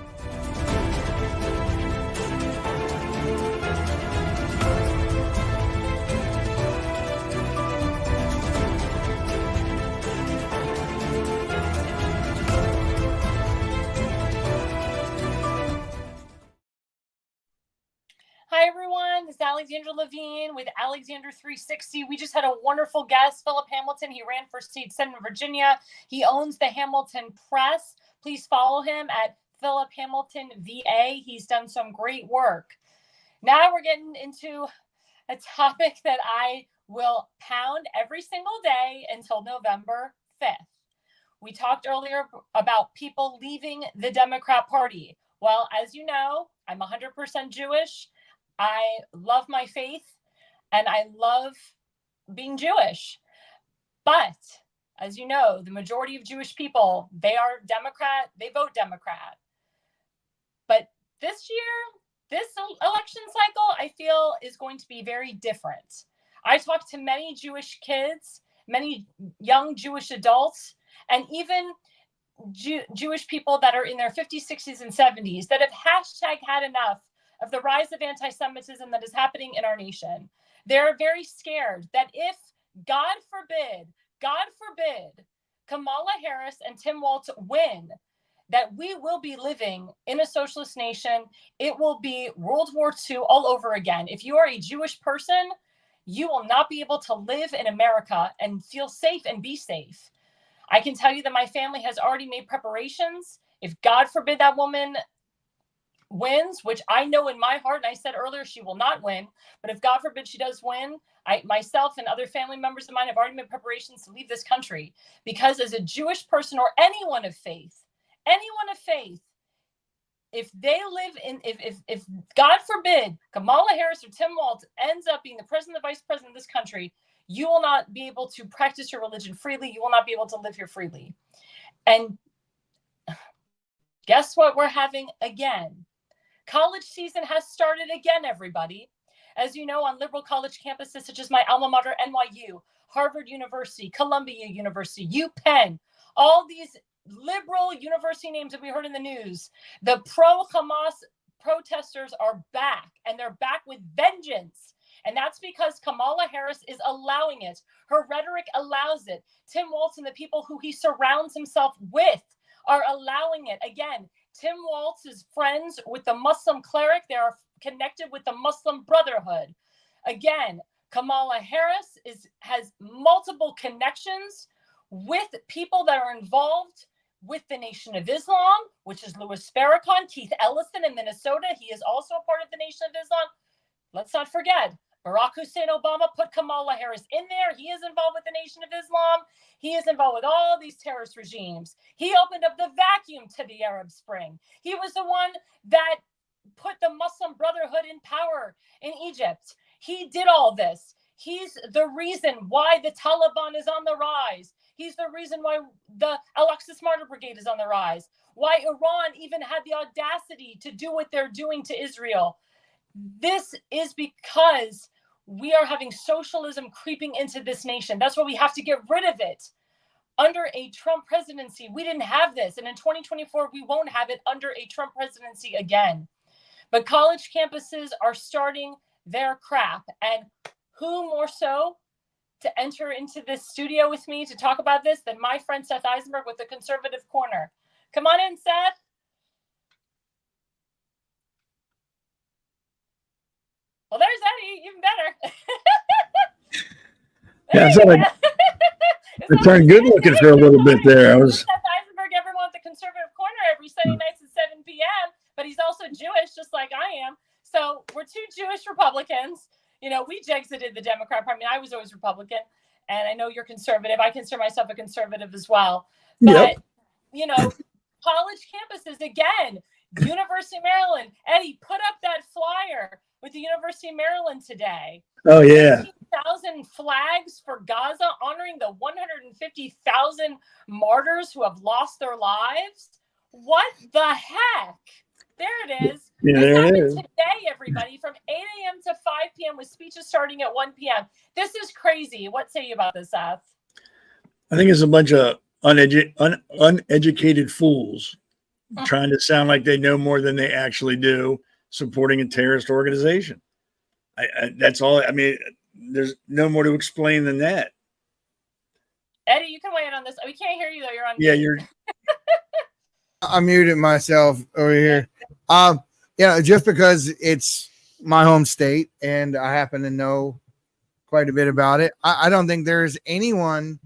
Hi, everyone. This is Alexandra Levine with Alexandra 360. We just had a wonderful guest, Phillip Hamilton. He ran for state senate in Virginia. He owns the Hamilton Press. Please follow him at Phillip Hamilton VA. He's done some great work. Now we're getting into a topic that I will pound every single day until November 5th. We talked earlier about people leaving the Democrat Party. Well, as you know, I'm 100% Jewish. I love my faith and I love being Jewish. But as you know, the majority of Jewish people, they are Democrat, they vote Democrat. But this year, this election cycle, I feel is going to be very different. I talked to many Jewish kids, many young Jewish adults, and even Jewish people that are in their 50s, 60s, and 70s that have had enough of the rise of anti-Semitism that is happening in our nation. They're very scared that if, God forbid, Kamala Harris and Tim Walz win, that we will be living in a socialist nation. It will be World War II all over again. If you are a Jewish person, you will not be able to live in America and feel safe and be safe. I can tell you that my family has already made preparations. If God forbid that woman wins, which I know in my heart, and I said earlier she will not win, but if God forbid she does win, myself and other family members of mine have already made preparations to leave this country, because as a Jewish person or anyone of faith, if they live in, if God forbid Kamala Harris or Tim Walz ends up being the president or vice president of this country, you will not be able to practice your religion freely. You will not be able to live here freely. And guess what we're having again? College season has started again, everybody. As you know, on liberal college campuses such as my alma mater, NYU, Harvard University, Columbia University, UPenn, all these liberal university names that we heard in the news, the pro-Hamas protesters are back, and they're back with vengeance. And that's because Kamala Harris is allowing it. Her rhetoric allows it. Tim Walz and the people who he surrounds himself with are allowing it. Again, Tim Walz is friends with the Muslim cleric. They are connected with the Muslim Brotherhood. Again, Kamala Harris has multiple connections with people that are involved with the Nation of Islam, which is Louis Farrakhan, Keith Ellison in Minnesota. He is also a part of the Nation of Islam. Let's not forget, Barack Hussein Obama put Kamala Harris in there. He is involved with the Nation of Islam. He is involved with all these terrorist regimes. He opened up the vacuum to the Arab Spring. He was the one that put the Muslim Brotherhood in power in Egypt. He did all this. He's the reason why the Taliban is on the rise. He's the reason why the Al-Aqsa Martyr Brigade is on the rise. Why Iran even had the audacity to do what they're doing to Israel. This is because we are having socialism creeping into this nation. That's why we have to get rid of it. Under a Trump presidency, we didn't have this. And in 2024, we won't have it under a Trump presidency again. But college campuses are starting their crap. And who more so to enter into this studio with me to talk about this than my friend Seth Eisenberg with the Conservative Corner. Come on in, Seth. Well, there's Eddie, even better. Yeah, I thought I turned good looking for a little bit there. I was Seth Eisenberg, everyone at the Conservative Corner every Sunday nights at 7 p.m., but he's also Jewish, just like I am. So we're two Jewish Republicans. You know, we exited the Democrat Party. I mean, I was always Republican, and I know you're conservative. I consider myself a conservative as well. But, you know, college campuses, again, University of Maryland. Eddie, put up that flyer with the University of Maryland today. Oh, yeah. 15,000 flags for Gaza, honoring the 150,000 martyrs who have lost their lives. What the heck? There it is. Yeah, this there it happened is. today, everybody, from 8 a.m. to 5 p.m. with speeches starting at 1 p.m. This is crazy. What say you about this, Seth? I think it's a bunch of uneducated fools trying to sound like they know more than they actually do, supporting a terrorist organization. That's all. I mean, there's no more to explain than that. Eddie, you can weigh in on this. We can't hear you, though. You're on Yeah, mute. I muted myself over here. Just because it's my home state and I happen to know quite a bit about it, I don't think there's anyone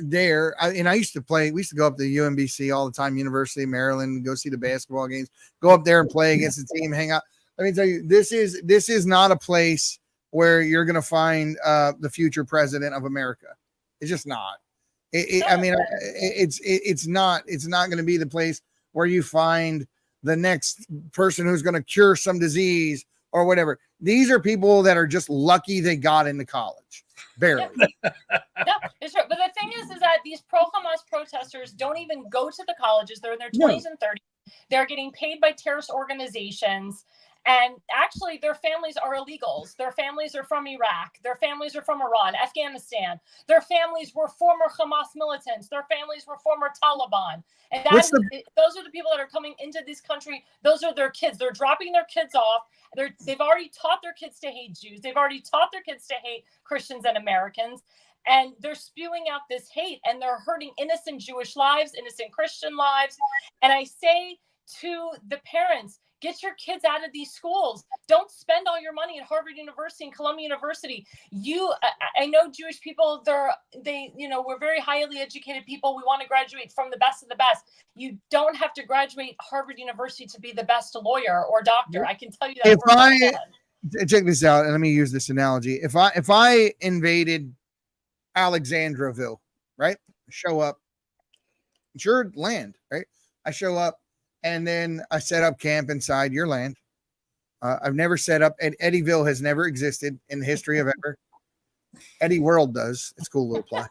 there. I used to play. We used to go up to UMBC all the time, University of Maryland, go see the basketball games, go up there and play against the team, hang out. Let me tell you, this is not a place where you're going to find the future president of America. It's just not. It's not going to be the place where you find the next person who's going to cure some disease or whatever. These are people that are just lucky they got into college. Barely. No, it's true. But the thing is that these pro-Hamas protesters don't even go to the colleges. They're in their 20s and 30s. They're getting paid by terrorist organizations. And actually, their families are illegals. Their families are from Iraq. Their families are from Iran, Afghanistan. Their families were former Hamas militants. Their families were former Taliban. And those are the people that are coming into this country. Those are their kids. They're dropping their kids off. They've already taught their kids to hate Jews. They've already taught their kids to hate Christians and Americans. And they're spewing out this hate, and they're hurting innocent Jewish lives, innocent Christian lives. And I say to the parents, get your kids out of these schools. Don't spend all your money at Harvard University and Columbia University. I know Jewish people, we're very highly educated people. We want to graduate from the best of the best. You don't have to graduate Harvard University to be the best lawyer or doctor. I can tell you that. Check this out, and let me use this analogy. If I invaded Alexandraville, right? Show up. It's your land, right? I show up. And then I set up camp inside your land. I've never set up, and Eddyville has never existed in the history of ever. Eddy World does. It's a cool little plot.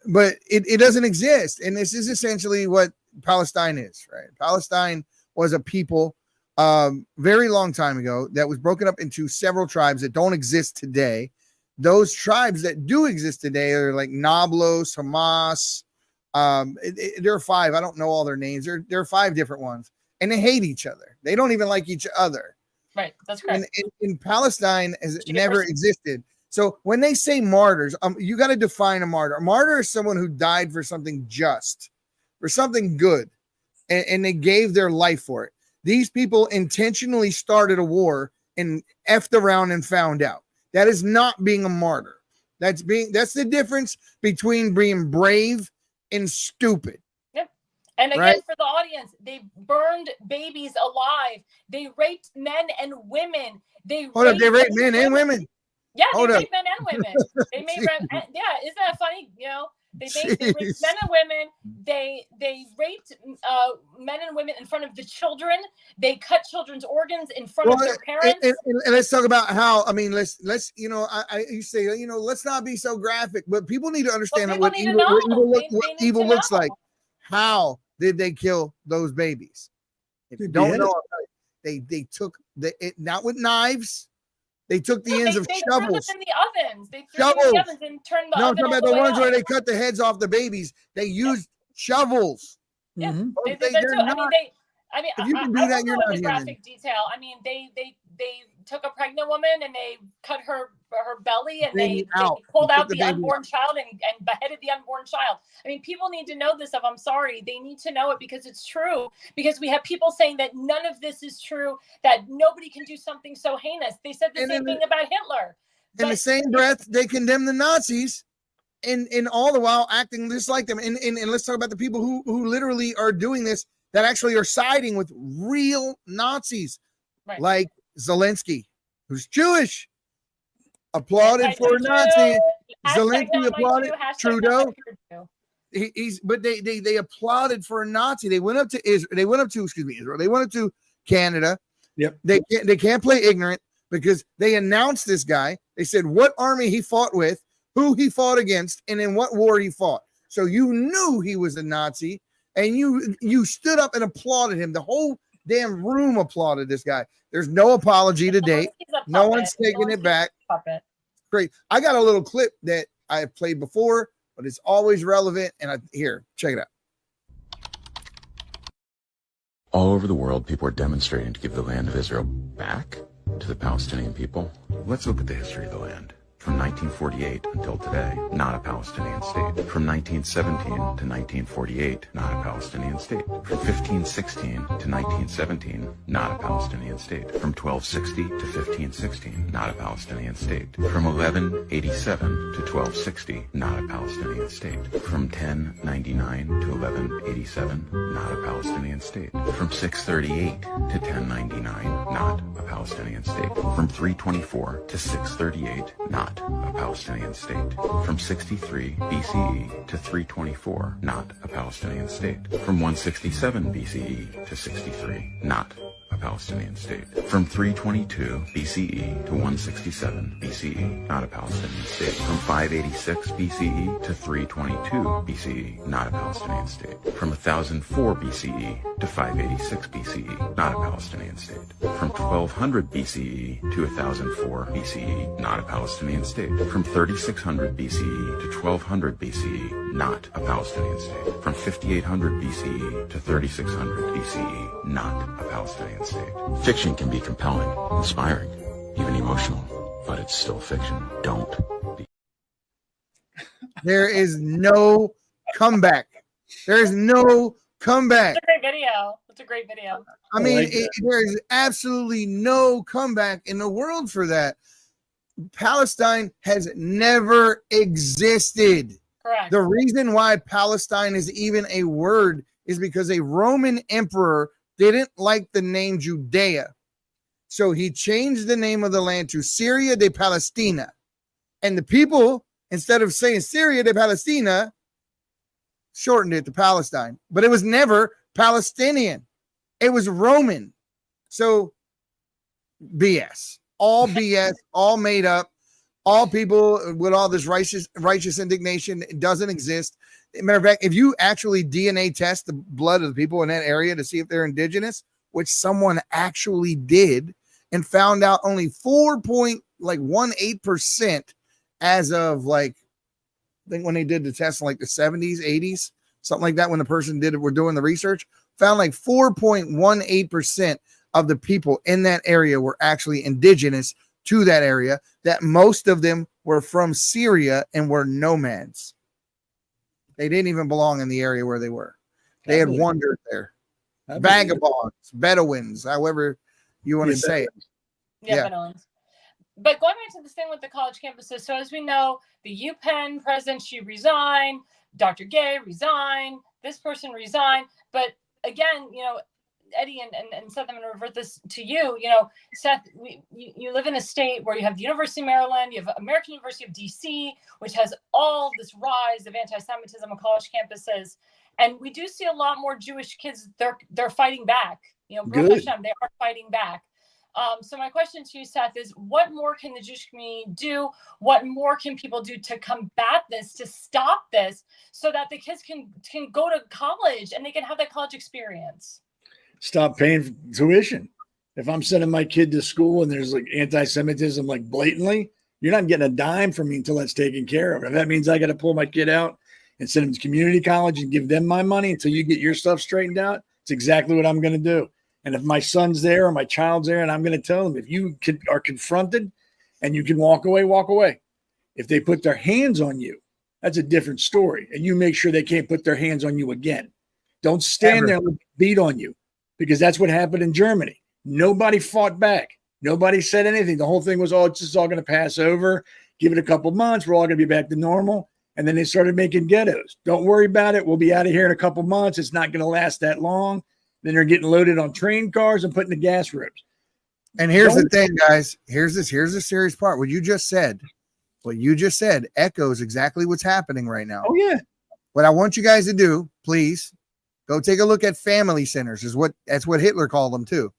But it doesn't exist. And this is essentially what Palestine is, right? Palestine was a people very long time ago that was broken up into several tribes that don't exist today. Those tribes that do exist today are like Nablus, Hamas. There are 5. I don't know all their names. There are 5 different ones, and they hate each other. They don't even like each other. Right. That's correct. In Palestine has never existed. So when they say martyrs, you got to define a martyr. A martyr is someone who died for something just, for something good, and they gave their life for it. These people intentionally started a war and effed around and found out. That is not being a martyr. That's the difference between being brave and stupid. Yep. And again, right? For the audience, they burned babies alive. They raped men and women. They raped men and women. Yeah, they raped men and women. They made isn't that funny? They raped men and women. They raped men and women in front of the children. They cut children's organs in front of their parents. And let's talk about how. I mean, let's you say let's not be so graphic, but people need to understand what evil looks like. How did they kill those babies? If you don't know, they took not with knives. They took the ends of shovels. Threw them in the ovens. They threw them in the ovens and turned the oven. No, about the ones where they cut the heads off the babies. They used shovels. Yeah, if you can do that, you're not human. Graphic detail. I mean, they took a pregnant woman and they cut her belly and they pulled out the unborn child and beheaded the unborn child. I mean, people need to know this stuff. I'm sorry. They need to know it because it's true. Because we have people saying that none of this is true, that nobody can do something so heinous. They said the same thing about Hitler. In the same breath, they condemn the Nazis and all the while acting just like them. And let's talk about the people who literally are doing this, that actually are siding with real Nazis, like Zelensky, who's Jewish, applauded for a Nazi. Zelensky applauded Trudeau. They applauded for a Nazi. They went up to Israel. They went up to Israel. They went up to Canada. Yep. They can't play ignorant because they announced this guy. They said what army he fought with, who he fought against, and in what war he fought. So you knew he was a Nazi, and you stood up and applauded him. The whole damn room applauded this guy. There's no apology to date. No one's taking it back. Great. I got a little clip that I played before, but it's always relevant. And here, check it out. All over the world, people are demonstrating to give the land of Israel back to the Palestinian people. Let's look at the history of the land. From 1948 until today, not a Palestinian state. From 1917 to 1948, not a Palestinian state. From 1516 to 1917, not a Palestinian state. From 1260 to 1516, not a Palestinian state. From 1187 to 1260, not a Palestinian state. From 1099 to 1187, not a Palestinian state. From 638 to 1099, not a Palestinian state. From 324 to 638, not a Palestinian state. From 63 BCE to 324, not a Palestinian state. From 167 BCE to 63, not a Palestinian state. From 322 BCE to 167 BCE, not a Palestinian state. From 586 BCE to 322 BCE, not a Palestinian state. From 1004 BCE to 586 BCE, not a Palestinian state. From 1200 BCE to 1004 BCE, not a Palestinian state. From 3600 BCE to 1200 BCE, not a Palestinian state. From 5800 BCE to 3600 BCE, not a Palestinian state. Fiction can be compelling, inspiring, even emotional, but it's still fiction. Don't be. There is no comeback. There is no comeback. It's a great video. It's a great video. I mean, there is absolutely no comeback in the world for that. Palestine has never existed. Correct. The reason why Palestine is even a word is because a Roman emperor didn't like the name Judea. So he changed the name of the land to Syria de Palestina. And the people, instead of saying Syria de Palestina, shortened it to Palestine. But it was never Palestinian. It was Roman. So BS. All BS, all made up. All people with all this righteous indignation, it doesn't exist. Matter of fact, if you actually DNA test the blood of the people in that area to see if they're indigenous, which someone actually did, and found out only 4.18% as of I think when they did the test in the 70s, 80s, something like that, when the person did it, we're doing the research, found 4.18% of the people in that area were actually indigenous to that area, that most of them were from Syria and were nomads. They didn't even belong in the area where they were. They had wandered there. Vagabonds, Bedouins, however you want to say it. Yeah, Bedouins. But going back to this thing with the college campuses, so as we know, the UPenn president, she resigned, Dr. Gay resigned, this person resigned. But again, you know, Eddie and Seth, I'm going to revert this to you. You know, Seth, you live in a state where you have the University of Maryland, you have American University of DC, which has all this rise of anti-Semitism on college campuses. And we do see a lot more Jewish kids. They're fighting back. You know, Good. they are fighting back. So my question to you, Seth, is what more can the Jewish community do? What more can people do to combat this, to stop this, so that the kids can go to college and they can have that college experience? Stop paying tuition. If I'm sending my kid to school and there's like anti-Semitism, like blatantly, you're not getting a dime from me until that's taken care of. If that means I got to pull my kid out and send them to community college and give them my money until you get your stuff straightened out, it's exactly what I'm going to do. And if my son's there or my child's there, and I'm going to tell them, if you are confronted and you can walk away, walk away. If they put their hands on you, that's a different story. And you make sure they can't put their hands on you again. Don't stand there and beat on you, because that's what happened in Germany. Nobody fought back. Nobody said anything. The whole thing was, it's just all going to pass over. Give it a couple months. We're all going to be back to normal. And then they started making ghettos. Don't worry about it. We'll be out of here in a couple months. It's not going to last that long. Then they're getting loaded on train cars and put in the gas ribs. And here's the thing, guys. Here's the serious part. What you just said echoes exactly what's happening right now. Oh, yeah. What I want you guys to do, please, go take a look at family centers. That's what Hitler called them too.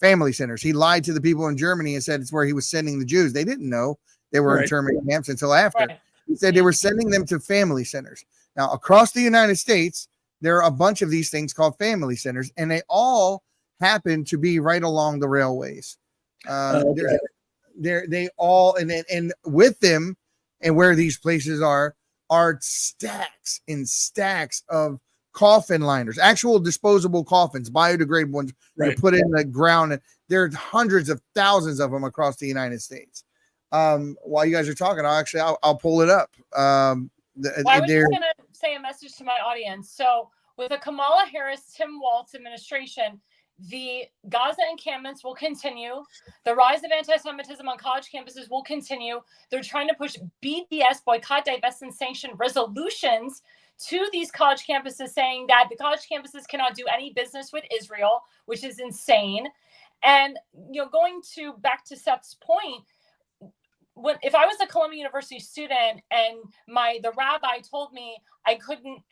Family centers. He lied to the people in Germany and said it's where he was sending the Jews. They didn't know they were internment camps until after. Right. He said they were sending them to family centers. Now, across the United States, there are a bunch of these things called family centers, and they all happen to be right along the railways. They all, and with them, and where these places are stacks and stacks of coffin liners, actual disposable coffins, biodegradable ones, put in the ground. And there are hundreds of thousands of them across the United States. While you guys are talking, I'll pull it up. I was just going to say a message to my audience. So with the Kamala Harris, Tim Walz administration, the Gaza encampments will continue. The rise of anti-Semitism on college campuses will continue. They're trying to push BDS, boycott, divest, and sanction resolutions to these college campuses, saying that the college campuses cannot do any business with Israel, which is insane. And, you know, going back to Seth's point, if I was a Columbia University student and the rabbi told me I couldn't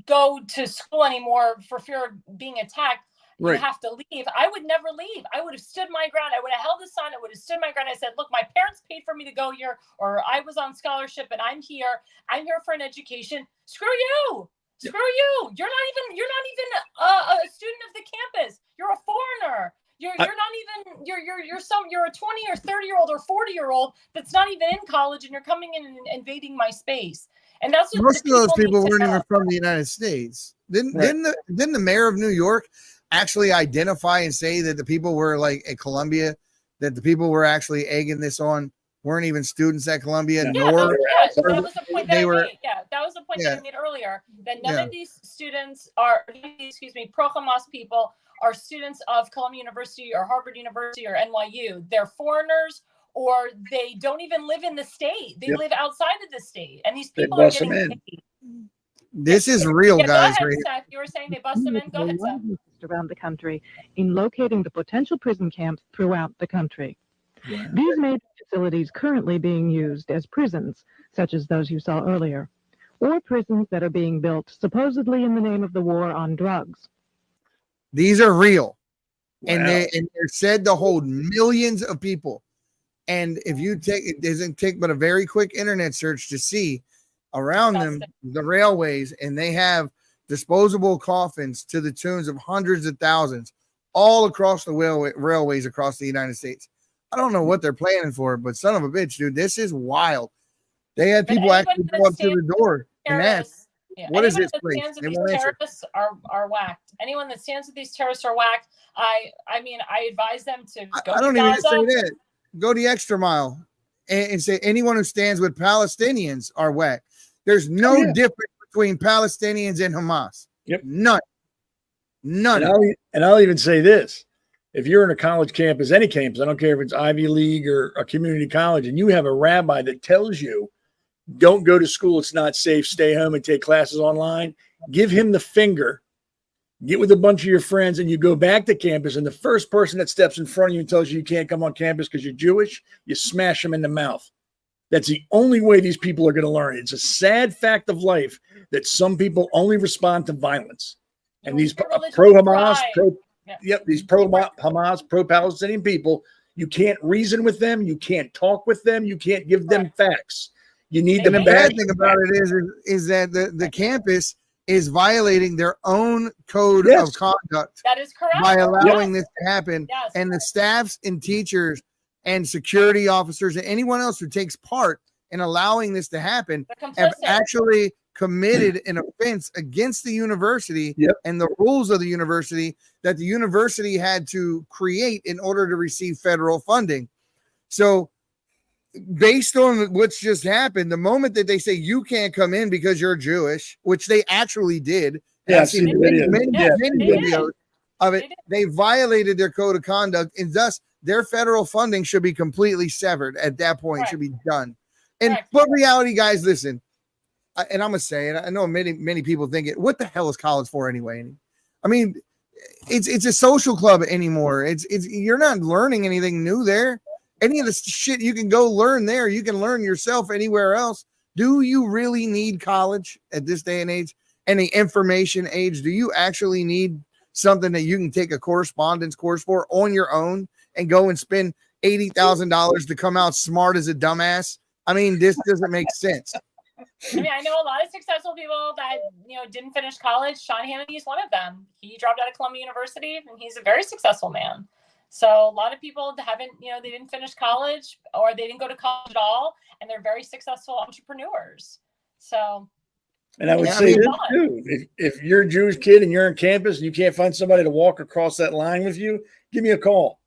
go to school anymore for fear of being attacked, you have to leave, I would never leave. I would have stood my ground. I would have held the sign. I would have stood my ground. I said, look, my parents paid for me to go here, or I was on scholarship and I'm here. I'm here for an education. Screw you. Screw you. You're not even a student of the campus. You're a foreigner. You're not even you're a 20 or 30-year-old or 40-year-old that's not even in college, and you're coming in and invading my space. And that's what most of those people weren't even from the United States. Didn't the mayor of New York actually identify and say that the people were like at Columbia, that the people were actually egging this on weren't even students at Columbia? That was the point that I made. Yeah, that was the point that I made earlier. That none of these students are, pro-Hamas people are students of Columbia University or Harvard University or NYU. They're foreigners, or they don't even live in the state. They live outside of the state. And these people are getting paid. This is real, guys. Go ahead, Seth. You were saying they bust them in. Go ahead, Seth. Around the country in locating the potential prison camps throughout the country. Wow. These major facilities currently being used as prisons, such as those you saw earlier, or prisons that are being built supposedly in the name of the war on drugs. These are real. Wow. And they're said to hold millions of people. And if you it doesn't take but a very quick internet search to see around them the railways, and they have disposable coffins to the tunes of hundreds of thousands all across the railways across the United States. I don't know what they're planning for, but son of a bitch, dude, this is wild. They had people actually go up to the door and ask. What is Anyone this that place? stands with They these won't answer. terrorists are whacked. Anyone that stands with these terrorists are whacked. I mean, I advise them to go I don't to even Gaza. say that. Go the extra mile and say anyone who stands with Palestinians are whack. There's no difference between Palestinians and Hamas. Yep. None. And I'll even say this. If you're in a college campus, any campus, I don't care if it's Ivy League or a community college, and you have a rabbi that tells you, don't go to school, it's not safe, stay home and take classes online, give him the finger, get with a bunch of your friends, and you go back to campus, and the first person that steps in front of you and tells you can't come on campus because you're Jewish, you smash them in the mouth. That's the only way these people are going to learn. It's a sad fact of life that some people only respond to violence. And these pro-Hamas, these pro-Hamas, pro-Palestinian people, you can't reason with them, you can't talk with them, you can't give them facts. You need the bad thing about it is that the campus is violating their own code of conduct. That is correct. By allowing this to happen. Yes. And the staffs and teachers and security officers and anyone else who takes part in allowing this to happen have actually committed an offense against the university and the rules of the university that the university had to create in order to receive federal funding. So based on what's just happened, the moment that they say you can't come in because you're Jewish, which they actually did, I've seen many videos of it, they violated their code of conduct, and thus their federal funding should be completely severed at that point, should be done. But reality, guys, listen, and I'm gonna say it, I know many people think it, what the hell is college for anyway? I mean, it's a social club anymore. It's you're not learning anything new there. Any of the shit you can go learn there, you can learn yourself anywhere else. Do you really need college at this day and age and the information age? Do you actually need something that you can take a correspondence course for on your own and go and spend $80,000 to come out smart as a dumbass? I mean, this doesn't make sense. I mean, I know a lot of successful people that, didn't finish college. Sean Hannity is one of them. He dropped out of Columbia University and he's a very successful man. So a lot of people haven't, they didn't finish college or they didn't go to college at all, and they're very successful entrepreneurs. So, and I would say this too: if you're a Jewish kid and you're on campus and you can't find somebody to walk across that line with you, give me a call.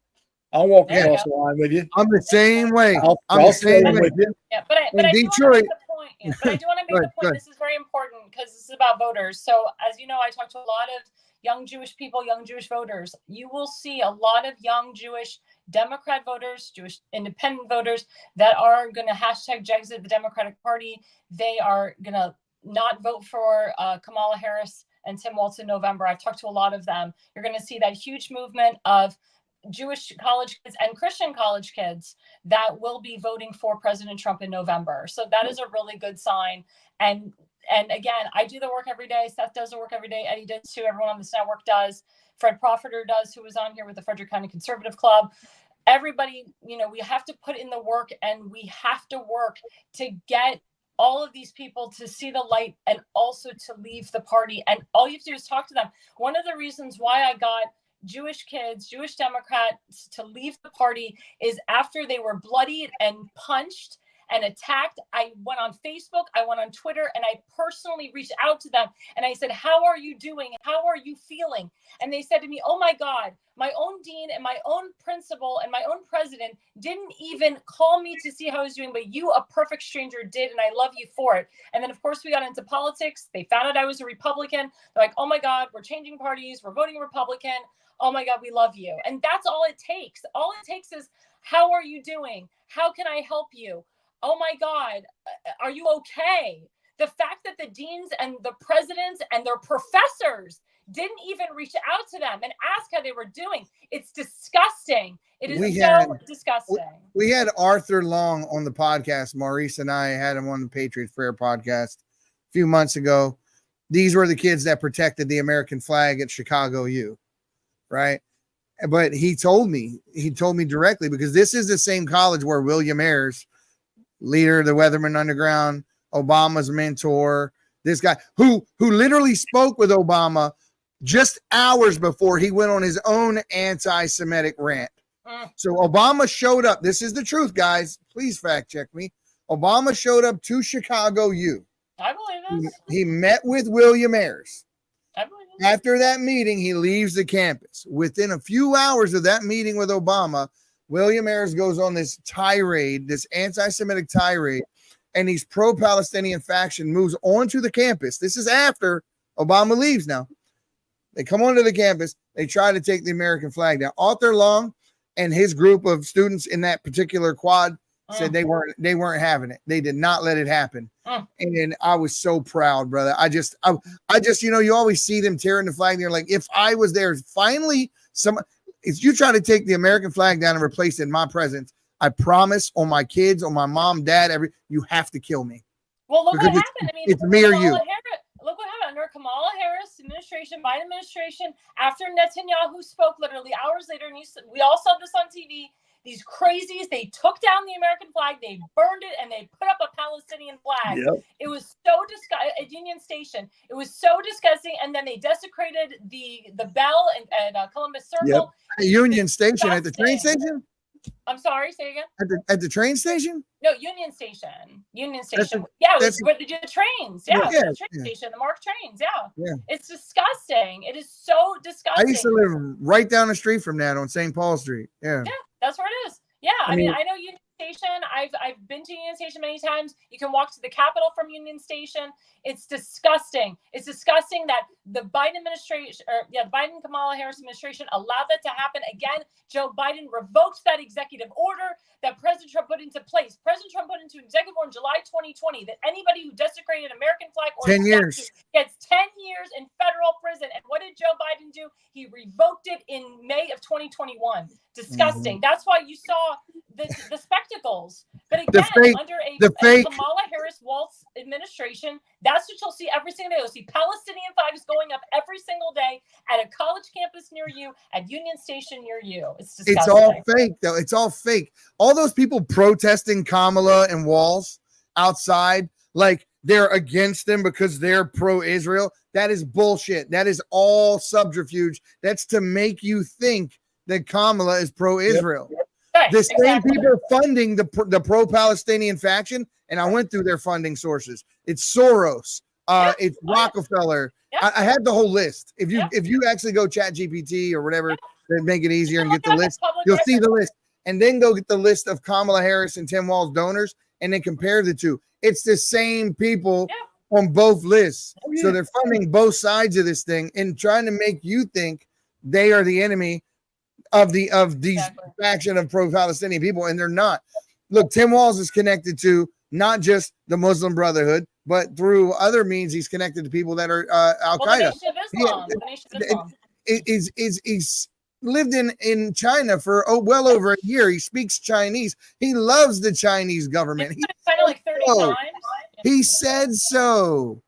I'll walk across the line with you. I'm the same way. I'm the same way with you. Yeah, but I do want to make the point. But I do want to make the point. This is very important because this is about voters. So as you know, I talk to a lot of young Jewish people, young Jewish voters. You will see a lot of young Jewish Democrat voters, Jewish independent voters that are going to hashtag Jexit the Democratic Party. They are going to not vote for Kamala Harris and Tim Walz in November. I've talked to a lot of them. You're going to see that huge movement of Jewish college kids and Christian college kids that will be voting for President Trump in November. So that is a really good sign. And again, I do the work every day. Seth does the work every day. Eddie does too. Everyone on this network does. Fred Profiter does, who was on here with the Frederick County Conservative Club. Everybody, we have to put in the work, and we have to work to get all of these people to see the light and also to leave the party. And all you have to do is talk to them. One of the reasons why I got Jewish kids, Jewish Democrats to leave the party is after they were bloodied and punched and attacked. I went on Facebook, I went on Twitter, and I personally reached out to them. And I said, how are you doing? How are you feeling? And they said to me, oh my God, my own dean and my own principal and my own president didn't even call me to see how I was doing, but you, a perfect stranger, did. And I love you for it. And then, of course, we got into politics. They found out I was a Republican. They're like, oh my God, we're changing parties. We're voting Republican. Oh my God, we love you. And that's all it takes. All it takes is, how are you doing? How can I help you? Oh my God, are you okay? The fact that the deans and the presidents and their professors didn't even reach out to them and ask how they were doing. It's disgusting. It is disgusting. We had Arthur Long on the podcast. Maurice and I had him on the Patriots Prayer podcast a few months ago. These were the kids that protected the American flag at Chicago U, right? But he told me directly, because this is the same college where William Ayers, leader of the Weatherman Underground, Obama's mentor, this guy who literally spoke with Obama just hours before he went on his own anti-Semitic rant. So Obama showed up. This is the truth, guys. Please fact check me. Obama showed up to Chicago U. I believe it. He met with William Ayers. I believe it. After that meeting, he leaves the campus. Within a few hours of that meeting with Obama, William Ayers goes on this tirade, this anti-Semitic tirade, and these pro-Palestinian faction moves onto the campus. This is after Obama leaves now. They come onto the campus. They try to take the American flag down. Arthur Long and his group of students in that particular quad said they weren't having it. They did not let it happen. And I was so proud, brother. I just, you always see them tearing the flag. And you're like, if I was there, finally, if you try to take the American flag down and replace it in my presence, I promise on my kids, on my mom, dad, you have to kill me. Well, look what happened. I mean, it's me or you. Look what happened under Kamala Harris administration, Biden administration, after Netanyahu spoke literally hours later, and we all saw this on TV. These crazies, they took down the American flag, they burned it, and they put up a Palestinian flag. Yep. It was so disgusting at Union Station. It was so disgusting, and then they desecrated the bell at Columbus Circle. Yep. At Union Station, at the train station? I'm sorry, say again? At the train station? No, Union Station. Union Station. Yeah, with the trains. Yeah, the train station, the MARC trains. Yeah. It's disgusting. It is so disgusting. I used to live right down the street from that on St. Paul Street. Yeah. Yeah, that's where it is. Yeah, I mean, I know Union Station. I've been to Union Station many times. You can walk to the Capitol from Union Station. It's disgusting. It's disgusting that the Biden administration, the Biden Kamala Harris administration allowed that to happen. Again, Joe Biden revoked that executive order that President Trump put into place. President Trump put into executive order in July 2020 that anybody who desecrated American flag or 10 years gets 10 years in federal prison. And what did Joe Biden do? He revoked it in May of 2021. Disgusting. That's why you saw the spectacles. But again, under a Kamala Harris-Waltz administration, that's what you'll see every single day. You'll see Palestinian flags going up every single day at a college campus near you, at Union Station near you. It's disgusting. It's all fake, though. It's all fake. All those people protesting Kamala and Walz outside, like they're against them because they're pro-Israel. That is bullshit. That is all subterfuge. That's to make you think that Kamala is pro-Israel. Yep. The same people are funding the pro-Palestinian faction, and I went through their funding sources. It's Soros, it's Rockefeller. I had the whole list. If you actually go Chat GPT or whatever to make it easier and get the list, you'll see the list. And then go get the list of Kamala Harris and Tim Walz donors, and then compare the two. It's the same people on both lists. So they're funding both sides of this thing and trying to make you think they are the enemy of these faction of pro-Palestinian people, and they're not. Look, Tim Walz is connected to not just the Muslim Brotherhood, but through other means he's connected to people that are Al-Qaeda. He's lived in China for well over a year. He speaks Chinese. He loves the Chinese government. Like 30 times. He said so.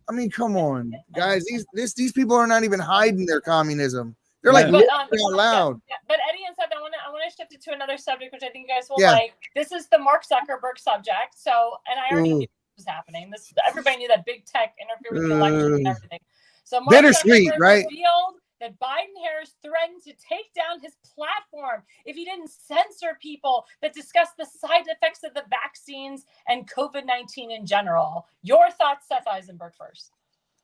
I mean, come on, guys. These people are not even hiding their communism. They're like out loud. But Eddie and Seth, I want to shift it to another subject, which I think you guys will like. This is the Mark Zuckerberg subject. So, and I already knew this was happening. Everybody knew that big tech interfered with the election and everything. So Mark Zuckerberg revealed that Biden-Harris threatened to take down his platform if he didn't censor people that discuss the side effects of the vaccines and COVID-19 in general. Your thoughts, Seth Eisenberg, first.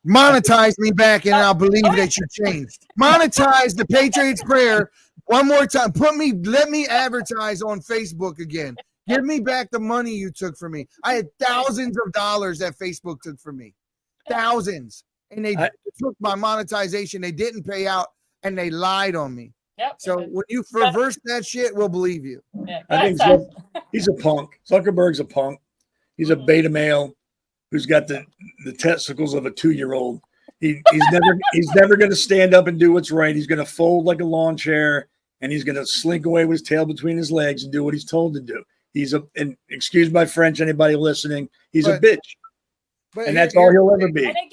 Monetize me back and I'll believe that you changed. Monetize the Patriots prayer one more time. Let me advertise on Facebook again. Give me back the money you took from me. I had thousands of dollars that Facebook took from me. Thousands. And they took my monetization. They didn't pay out and they lied on me. Yep. So when you reverse that shit, we'll believe you. Yeah, I think he's a punk. Zuckerberg's a punk. He's a beta male who's got the testicles of a 2-year-old. He's never going to stand up and do what's right. He's going to fold like a lawn chair, and he's going to slink away with his tail between his legs and do what he's told to do. And excuse my French, anybody listening, he's a bitch. And that's all he'll ever be. And again,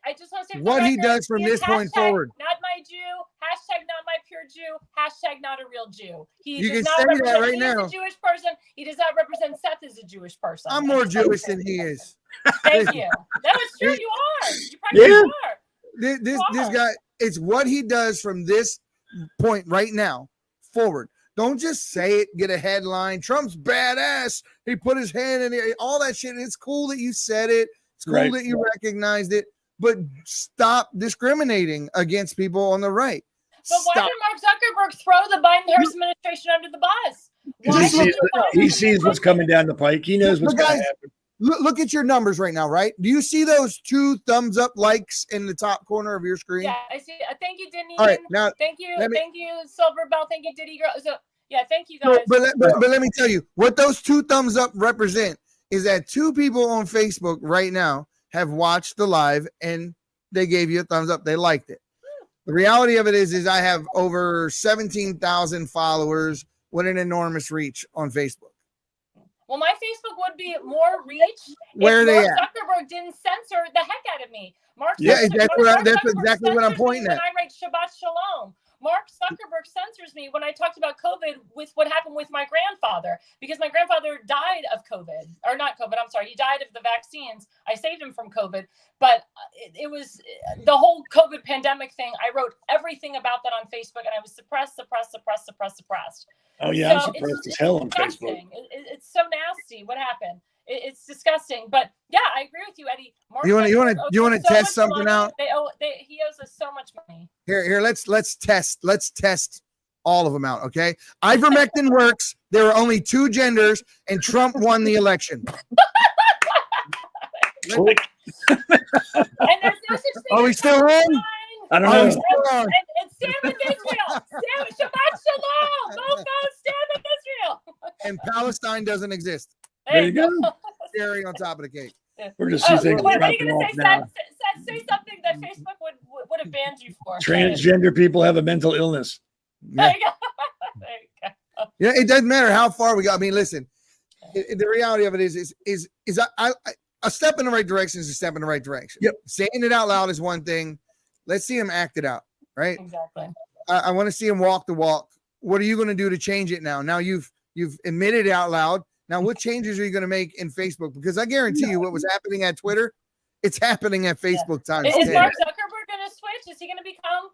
I just want to say what he does from this point forward. Not my Jew, hashtag not my pure Jew, hashtag not a real Jew. You can say that right now. He's a Jewish person. He does not represent Seth as a Jewish person. I'm more Jewish than he is. Thank you. That was true. You are. You probably are. This guy, it's what he does from this point right now forward. Don't just say it, get a headline. Trump's badass. He put his hand in it, all that shit. And it's cool that you said it. It's cool Right. that you recognized it, but stop discriminating against people on the right. But why Stop. did Mark Zuckerberg throw the Biden-Harris administration under the bus? Because Why he sees, did he sees what's coming down the pike. He knows what's But going to guys, happen. Look at your numbers right now, right? Do you see those 2 thumbs up likes in the top corner of your screen? Yeah, I see. Thank you, Denise. All right, now thank you, let me- thank you, Silver Bell. Thank you, Diddy Girl. So yeah, thank you No, guys. but let me tell you what those 2 thumbs up represent is that 2 people on Facebook right now have watched the live and they gave you a thumbs up. They liked it. The reality of it is I have over 17,000 followers with an enormous reach on Facebook. Well, my Facebook would be more reach Where if are they Mark at? Zuckerberg didn't censor the heck out of me. Mark Yeah, Zuckerberg- that's Mark that's Zuckerberg exactly what I'm censors me pointing when at. I write Shabbat Shalom. Mark Zuckerberg censors me when I talked about COVID with what happened with my grandfather, because my grandfather died of COVID, or not COVID, I'm sorry, he died of the vaccines. I saved him from COVID, but it was the whole COVID pandemic thing. I wrote everything about that on Facebook, and I was suppressed. Oh, yeah, So I'm it's surprised as hell on Facebook. disgusting. It's so nasty. What happened? It's disgusting. But yeah, I agree with you, Eddie. Mark You wanna- you wanna- Zuckerberg you owes wanna us so test much something money. out? He owes us so much money. Here, let's test all of them out. Okay, ivermectin works. There are only 2 genders, and Trump won the election. Click. And there's no such thing. Are we as still on? I don't Are we know. still on? And stand with Israel. Shabbat Shalom. Go, stand with Israel. And Palestine doesn't exist. There you go. Cherry on top of the cake. We're just things What are you dropping going off to say? now. Say something that Facebook would have banned you for. Transgender people have a mental illness. There Yeah. you go. There you go. Yeah, it doesn't matter how far we go. I mean, listen, the reality of it is a step in the right direction is a step in the right direction. Yep. Saying it out loud is one thing. Let's see him act it out, right? Exactly. I want to see him walk the walk. What are you going to do to change it now? Now you've admitted out loud. Now, what changes are you going to make in Facebook? Because I guarantee you, what was happening at Twitter, it's happening at Facebook times Is 10. Mark Zuckerberg going to switch? Is he going to become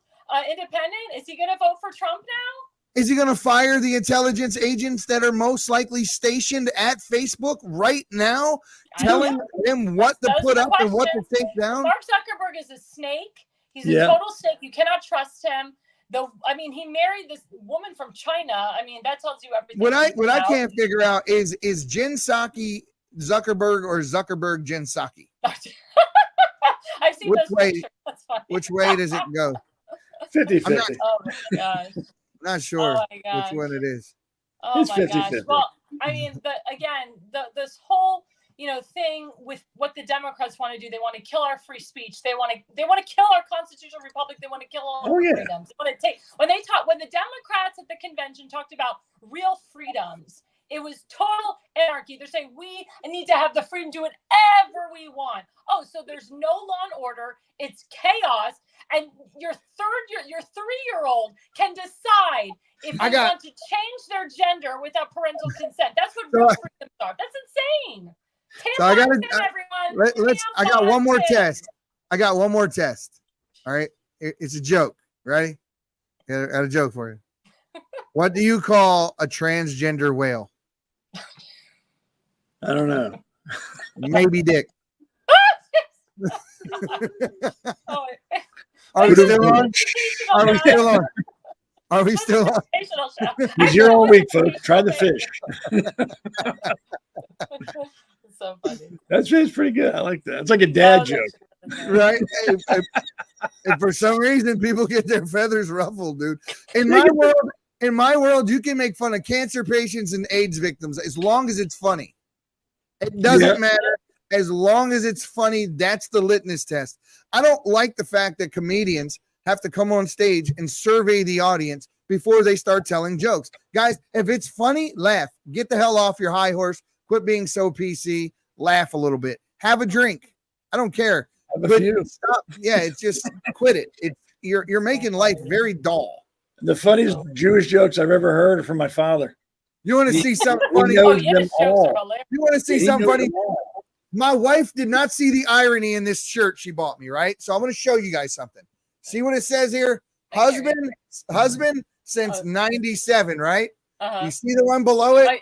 independent? Is he going to vote for Trump now? Is he going to fire the intelligence agents that are most likely stationed at Facebook right now, telling them what to Those put are the up and what to questions. take down? Mark Zuckerberg is a snake. He's a Yeah. total snake. You cannot trust him. He married this woman from China. I mean, that tells you everything. What you I know. can't figure out is Jen Psaki Zuckerberg or Zuckerberg Jen Psaki? I've seen Which those way- pictures. That's funny. Which way does it go? 50-50. Oh my gosh. Not sure Oh my gosh. which one it is. Oh It's my gosh. 50-50. Well, I mean, this whole thing with what the Democrats want to do. They want to kill our free speech. They want to kill our constitutional republic. They want to kill all our freedoms. They want to take when the Democrats at the convention talked about real freedoms. It was total anarchy. They're saying we need to have the freedom to do whatever we want. Oh, so there's no law and order. It's chaos. And your 3-year-old can decide if they want to change their gender without parental consent. That's what real freedoms are. That's insane. So I got everyone. I got one more test. I got one more test. All right. It's a joke. Ready? I got a joke for you. What do you call a transgender whale? I don't know. Maybe dick. Oh, Are we still on? Are we still on? Are we still on? It's your own week, folks. Try the fish. It's so funny. It's pretty good. I like that. It's like a dad joke. Right? And for some reason, people get their feathers ruffled, dude. In my world, you can make fun of cancer patients and AIDS victims as long as it's funny. It doesn't matter. As long as it's funny, that's the litmus test. I don't like the fact that comedians have to come on stage and survey the audience before they start telling jokes. Guys, if it's funny, laugh. Get the hell off your high horse. Quit being so PC. Laugh a little bit. Have a drink. I don't care. But stop. Yeah, it's just quit it. You're making life very dull. The funniest Jewish jokes I've ever heard are from my father. You want to see something funny? He knows them all. You want to see He something knows funny? them all. My wife did not see the irony in this shirt she bought me, right? So I'm going to show you guys something. See what it says here? Husband since 97, right? Uh-huh. You see the one below it?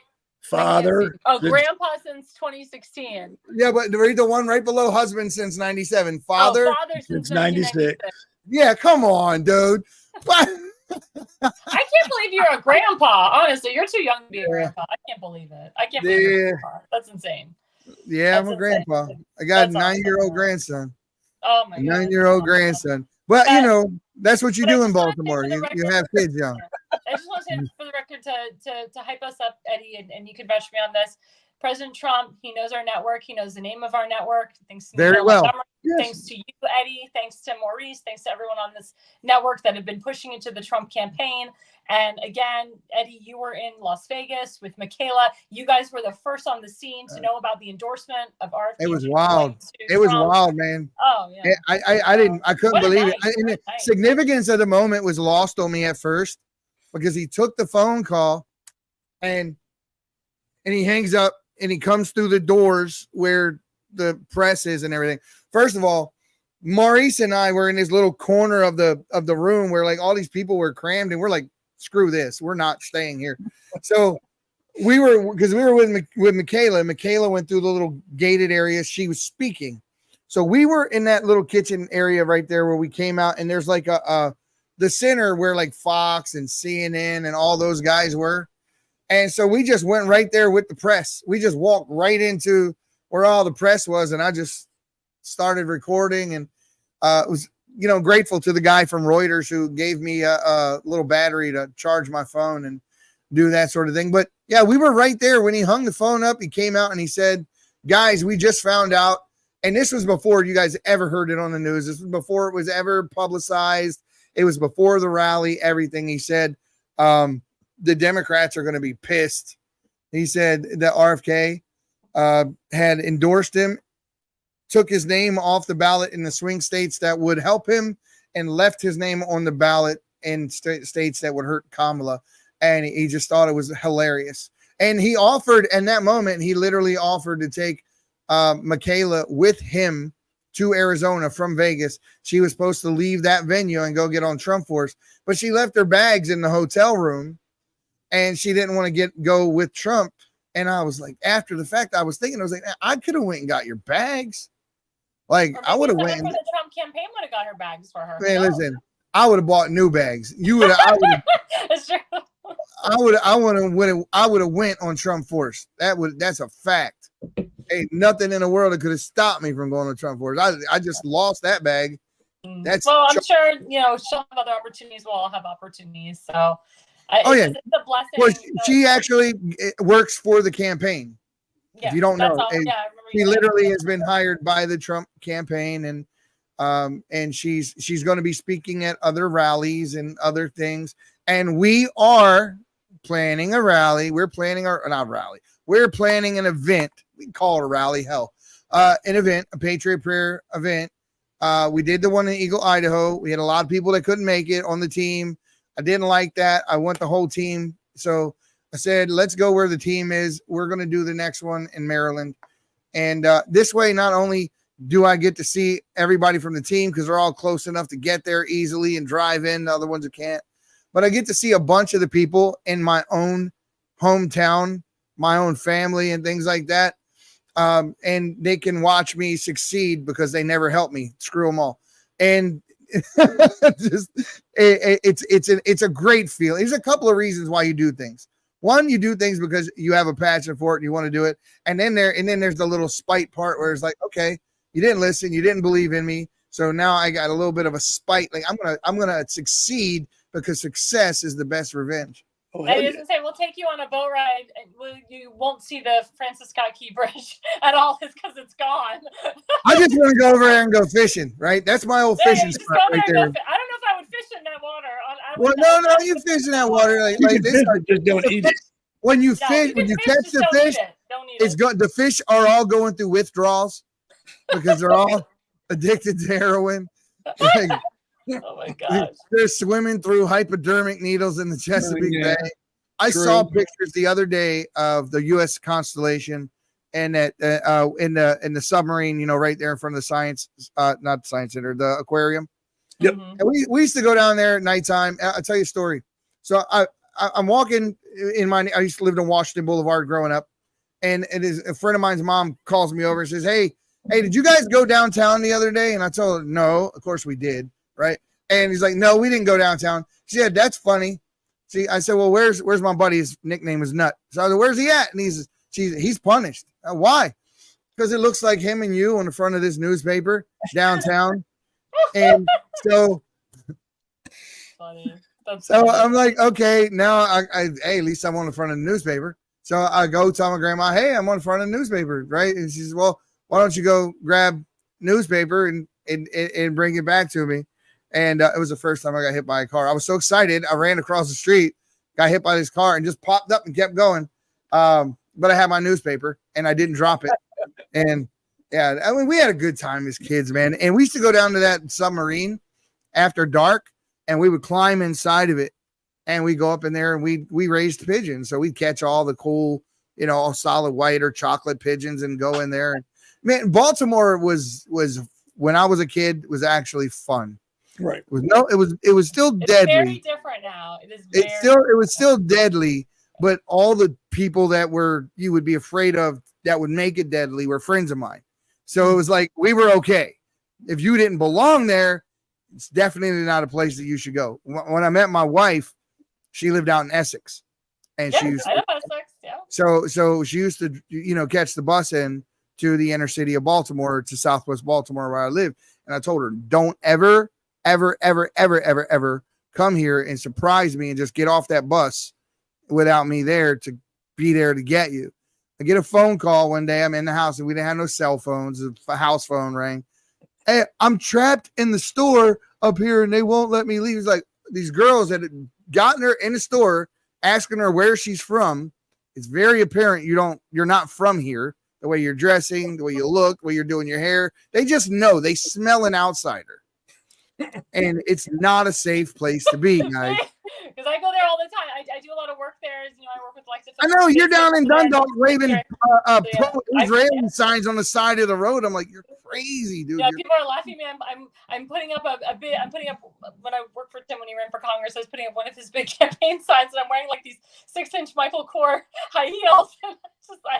Father. Oh, grandpa since 2016. Yeah, but read the one right below husband since 97. Father, Father since Since 96. 1996. yeah, come on, dude. I can't believe you're a grandpa. Honestly, you're too young to be a grandpa. I can't believe it. I can't believe you're a grandpa. That's insane. Yeah, I'm a grandpa. I got a That's 9-year-old awesome. grandson. Oh my god. 9-year-old grandson. But you know, that's what you do in Baltimore. You have kids young. I just want to say for the record to hype us up, Eddie, and you can vouch me on this. President Trump, he knows our network. He knows the name of our network. Thanks to Very well. Yes. Thanks to you, Eddie. Thanks to Maurice. Thanks to everyone on this network that have been pushing into the Trump campaign. And again, Eddie, you were in Las Vegas with Michaela. You guys were the first on the scene to know about the endorsement of RFK. It was wild. It was wild, man. Oh yeah. I couldn't believe it. And the significance of the moment was lost on me at first because he took the phone call and he hangs up and he comes through the doors where the press is and everything. First of all, Maurice and I were in this little corner of the room where like all these people were crammed and we're like, screw this. We're not staying here. So we were with Michaela. Michaela went through the little gated area. She was speaking. So we were in that little kitchen area right there where we came out and there's like the center where like Fox and CNN and all those guys were. And so we just went right there with the press. We just walked right into where all the press was. And I just started recording and was, grateful to the guy from Reuters who gave me a little battery to charge my phone and do that sort of thing. But yeah, we were right there when he hung the phone up. He came out and he said, guys, we just found out. And this was before you guys ever heard it on the news. This was before it was ever publicized. It was before the rally, everything. He said, the Democrats are going to be pissed. He said that RFK had endorsed him, took his name off the ballot in the swing states that would help him, and left his name on the ballot in states that would hurt Kamala. And he just thought it was hilarious. And he offered, in that moment, he literally offered to take Michaela with him to Arizona from Vegas. She was supposed to leave that venue and go get on Trump Force, but she left her bags in the hotel room and she didn't want to go with Trump. And I was like, after the fact, I was like, I could have went and got your bags. Like I would have went. The Trump campaign would have got her bags for her. Man, listen, I would have bought new bags. You would have. That's true. I would have went on Trump Force. That's a fact. Ain't nothing in the world that could have stopped me from going to Trump Force. I just lost that bag. I'm sure she'll have other opportunities. We'll all have opportunities. So it's a blessing. Well, she actually works for the campaign. Yeah, if you don't know, she literally has been hired by the Trump campaign, and she's going to be speaking at other rallies and other things. And we are planning a rally. We're planning We're planning an event. We can call it a rally. Hell, an event, a Patriot Prayer event. We did the one in Eagle, Idaho. We had a lot of people that couldn't make it on the team. I didn't like that. I want the whole team. So I said, let's go where the team is. We're going to do the next one in Maryland. And this way, not only do I get to see everybody from the team because they're all close enough to get there easily and drive in, the other ones who can't, but I get to see a bunch of the people in my own hometown, my own family and things like that. And they can watch me succeed because they never helped me. Screw them all. And it's a great feeling. There's a couple of reasons why you do things. One, you do things because you have a passion for it and you want to do it. And then there's the little spite part where it's like, okay, you didn't listen, you didn't believe in me. So now I got a little bit of a spite. Like I'm gonna succeed because success is the best revenge. I was gonna say we'll take you on a boat ride, and you won't see the Francis Scott Key Bridge at all, because it's gone. I just want to go over there and go fishing. Right, that's my old fishing spot right there. I don't know if I would fish in that water. No, you fish in that water like this. Just don't eat it. When you fish, when you catch the fish, it's good. The fish are all going through withdrawals because they're all addicted to heroin. Like, oh my gosh. They're swimming through hypodermic needles in the Chesapeake Bay. I saw pictures the other day of the U.S. Constellation and that in the submarine, right there in front of the science, not the science center, the aquarium. Yep. And we used to go down there at nighttime. I'll tell you a story. So I'm walking I used to live in Washington Boulevard growing up, and it is a friend of mine's mom calls me over and says, hey, did you guys go downtown the other day? And I told her, no, of course we did. Right. And he's like, no, we didn't go downtown. She said, that's funny. See, I said, well, where's my buddy? His nickname is Nut. So I said, where's he at? And he's punished. Why? Because it looks like him and you on the front of this newspaper downtown. And so, Funny. So I'm like, okay, now hey, at least I'm on the front of the newspaper. So I go tell my grandma, hey, I'm on the front of the newspaper, right? And she says, well, why don't you go grab newspaper and bring it back to me? And it was the first time I got hit by a car. I was so excited. I ran across the street, got hit by this car, and just popped up and kept going. But I had my newspaper, and I didn't drop it. And yeah, I mean, we had a good time as kids, man. And we used to go down to that submarine after dark, and we would climb inside of it, and we go up in there, and we raised pigeons. So we'd catch all the cool, all solid white or chocolate pigeons and go in there. Man, Baltimore was when I was a kid was actually fun. Right. It was still deadly. It's very different now. It was still deadly, but all the people that you would be afraid of that would make it deadly were friends of mine. So it was like we were okay. If you didn't belong there, it's definitely not a place that you should go. When I met my wife, she lived out in Essex, and I know Essex, yeah. So she used to catch the bus in to the inner city of Baltimore, to Southwest Baltimore where I live. And I told her, don't ever come here and surprise me and just get off that bus without me there to be there to get you. I get a phone call one day. I'm in the house, and we didn't have no cell phones. A house phone rang. Hey, I'm trapped in the store up here, and they won't let me leave. It's like these girls that had gotten her in the store, asking her where she's from. It's very apparent you're not from here. The way you're dressing, the way you look, the way you're doing your hair. They just know. They smell an outsider. And it's not a safe place to be, guys. Because I go there all the time. I do a lot of work there. I work with Lexus. I know you're down in Dundalk waving pro-Israeli signs on the side of the road. I'm like, you're crazy, dude. Yeah, people are laughing at me. I'm putting up I'm putting up when I worked for Tim when he ran for Congress. I was putting up one of his big campaign signs, and I'm wearing like these 6-inch Michael Kors high heels.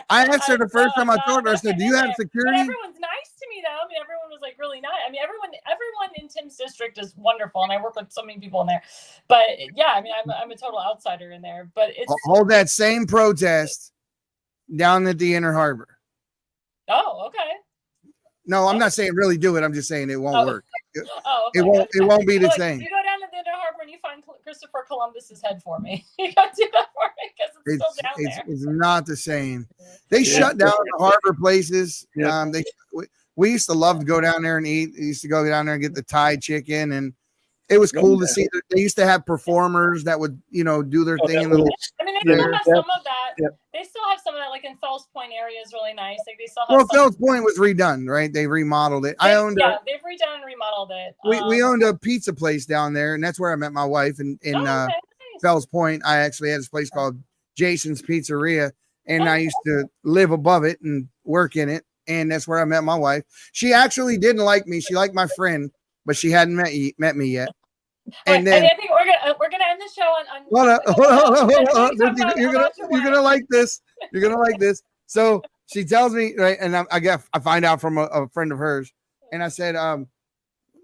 I asked her the first time I told her, I said, do you have security? But everyone's nice to me, though. I mean, everyone was like really nice. I mean, everyone in Tim's district is wonderful, and I work with so many people in there. But yeah, I mean, I'm a total outsider in there. But it's hold that same protest down at the Inner Harbor. Oh, okay. No, I'm not saying really do it. I'm just saying it won't work. Okay. It won't be the same. You go down to the Inner Harbor and you find Christopher Columbus's head for me. You gotta do that for me because it's still down there. It's not the same. They shut down the harbor places. Yeah. We used to love to go down there and eat. We used to go down there and get the Thai chicken, and it was cool to see. They used to have performers that would, do their thing in the. I mean, they still have some of that. Yeah. They still have some of that, like in Fells Point area is really nice. Like they still have. Fells Point was redone, right? They remodeled it. They've redone and remodeled it. We owned a pizza place down there, and that's where I met my wife in nice. Fells Point. I actually had this place called Jason's Pizzeria, and I used to live above it and work in it, and that's where I met my wife. She actually didn't like me. She liked my friend, but she hadn't met me yet. And then I think we're gonna end the show on. Hold on. You're gonna like this. You're gonna like this. So she tells me, right, and I find out from a friend of hers, and I said,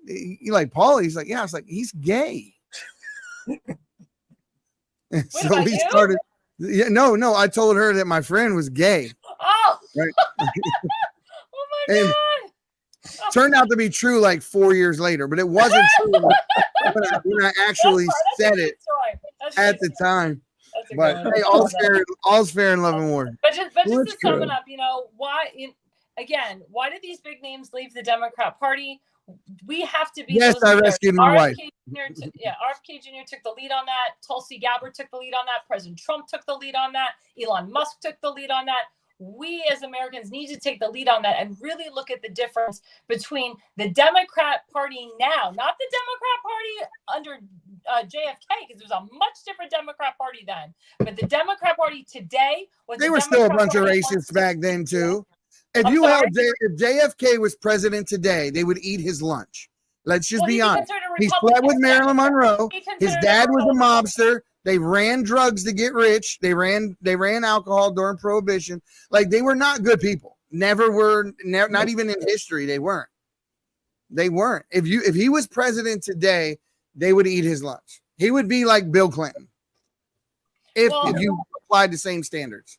"You like Paul?" He's like, "Yeah." I was like, "He's gay." So we started. Yeah, no. I told her that my friend was gay. Oh. Right. Oh my God. Turned out to be true like 4 years later, but it wasn't true when I actually said it at the time. But hey, all's fair in love and war. But just to sum it up, why did these big names leave the Democrat Party? We have to be. Yes, I rescued my wife. RFK Jr. took the lead on that. Tulsi Gabbard took the lead on that. President Trump took the lead on that. Elon Musk took the lead on that. We as Americans need to take the lead on that and really look at the difference between the Democrat Party now, not the Democrat Party under JFK, because there was a much different Democrat Party then. But the Democrat Party today was they were still a bunch of racists back then too. If JFK was president today, they would eat his lunch. Let's just be honest. He slept with Marilyn Monroe. His dad was a mobster. They ran drugs to get rich. They ran alcohol during Prohibition. Like, they were not good people. Never were. Not even in history. They weren't. If he was president today, they would eat his lunch. He would be like Bill Clinton if you applied the same standards.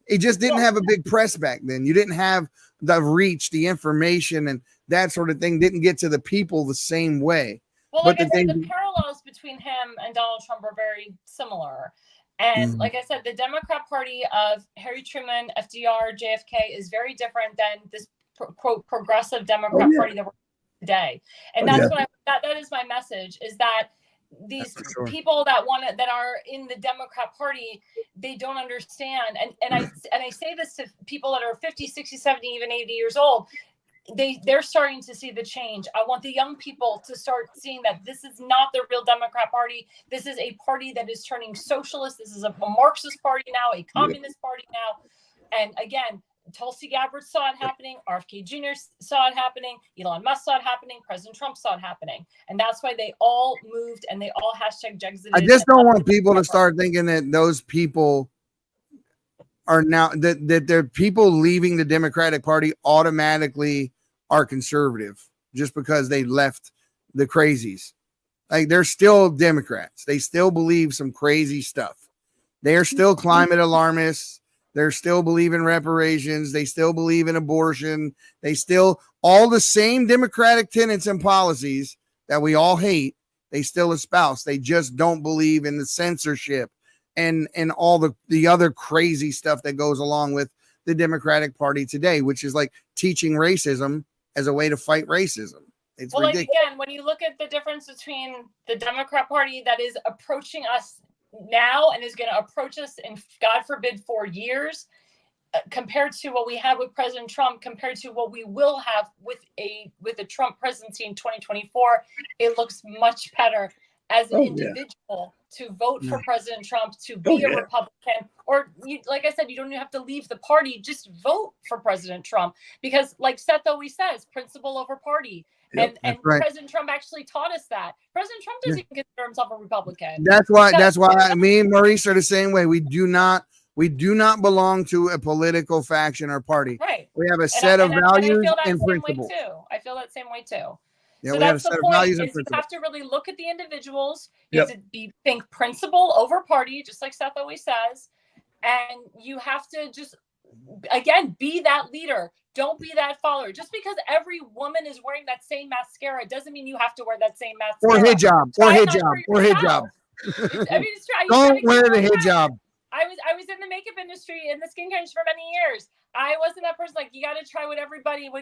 It just didn't have a big press back then. You didn't have the reach, the information, and that sort of thing didn't get to the people the same way. Well, like I said, the parallels between him and Donald Trump are very similar. And like I said, the Democrat Party of Harry Truman, FDR, JFK is very different than this quote progressive Democrat Party that we're today. And that's what that is my message, is that these people that are in the Democrat Party, they don't understand. And I say this to people that are 50, 60, 70, even 80 years old. They're starting to see the change. I want the young people to start seeing that this is not the real Democrat Party. This is a party that is turning socialist. This is a Marxist party now, a communist party now. And again, Tulsi Gabbard saw it happening. RFK Jr. saw it happening. Elon Musk saw it happening. President Trump saw it happening. And that's why they all moved and they all #exited. I just don't want people to start thinking that those people are now, that they're people leaving the Democratic Party automatically are conservative just because they left the crazies. Like, they're still Democrats. They still believe some crazy stuff. They are still climate alarmists. They still believe in reparations. They still believe in abortion. They still, all the same Democratic tenets and policies that we all hate, they still espouse. They just don't believe in the censorship and all the other crazy stuff that goes along with the Democratic Party today, which is like teaching racism as a way to fight racism. It's ridiculous. Like, again, when you look at the difference between the Democrat Party that is approaching us now and is going to approach us in, God forbid, 4 years, compared to what we had with President Trump, compared to what we will have with a Trump presidency in 2024, it looks much better as an individual to vote for President Trump, to be a Republican, or like I said, you don't even have to leave the party, just vote for President Trump, because like Seth always says, principle over party. And President Trump actually taught us that. President Trump doesn't even consider himself a Republican. That's why me and Maurice are the same way. We do not belong to a political faction or party. Right. We have a set of values and principles. I feel that same way too. Yeah, so that's the point. Is you have to really look at the individuals. You have to think principle over party, just like Seth always says. And you have to just, again, be that leader. Don't be that follower. Just because every woman is wearing that same mascara doesn't mean you have to wear that same mascara. Or hijab. I mean, it's true. Don't wear the hijab. I was in the makeup industry, in the skincare industry for many years. I wasn't that person like, you got to try what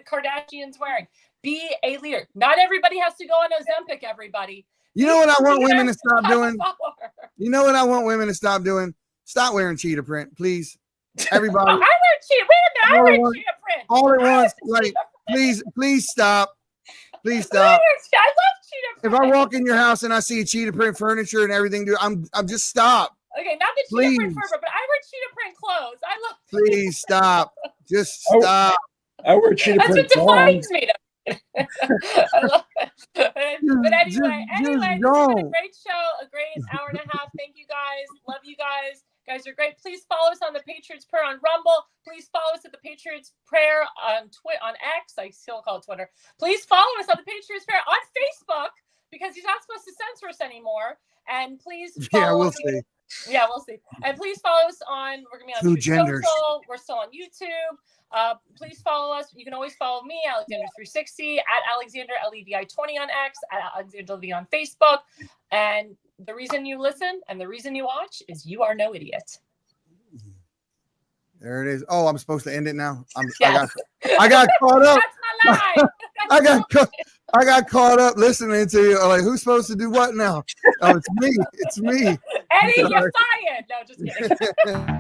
Kardashian's wearing. Be a leader. Not everybody has to go on Ozempic, everybody. You know what I want women to stop doing? You know what I want women to stop doing? Stop wearing cheetah print, please. Everybody. I wear cheetah. Wait a minute. I wear cheetah print. All it wants, like, please stop. Please stop. I love cheetah print. If I walk in your house and I see cheetah print furniture and everything, dude, I'm just stop. Okay, not the cheetah print furniture, but I wear cheetah print clothes. I love. Please stop. Just stop. I wear cheetah print. That's what defines me. I love it. But anyway, this has been a great show, a great hour and a half. Thank you guys. Love you guys. Guys are great. Please follow us on the Patriots Prayer on Rumble. Please follow us at the Patriots Prayer on X. I still call it Twitter. Please follow us on the Patriots Prayer on Facebook, because he's not supposed to censor us anymore. And please follow we'll see. Yeah, we'll see. And please follow us on, we're going to be on Social. We're still on YouTube. Please follow us. You can always follow me, Alexandra360, at Alexandra LEVI20 on X, at Alexandra Levy on Facebook. And the reason you listen and the reason you watch is you are no idiot. There it is. Oh, I'm supposed to end it now. Yes. I got caught up. That's my line. I got caught up listening to you. Like, who's supposed to do what now? Oh, it's me. It's me. Eddie, you're fired. No, just kidding.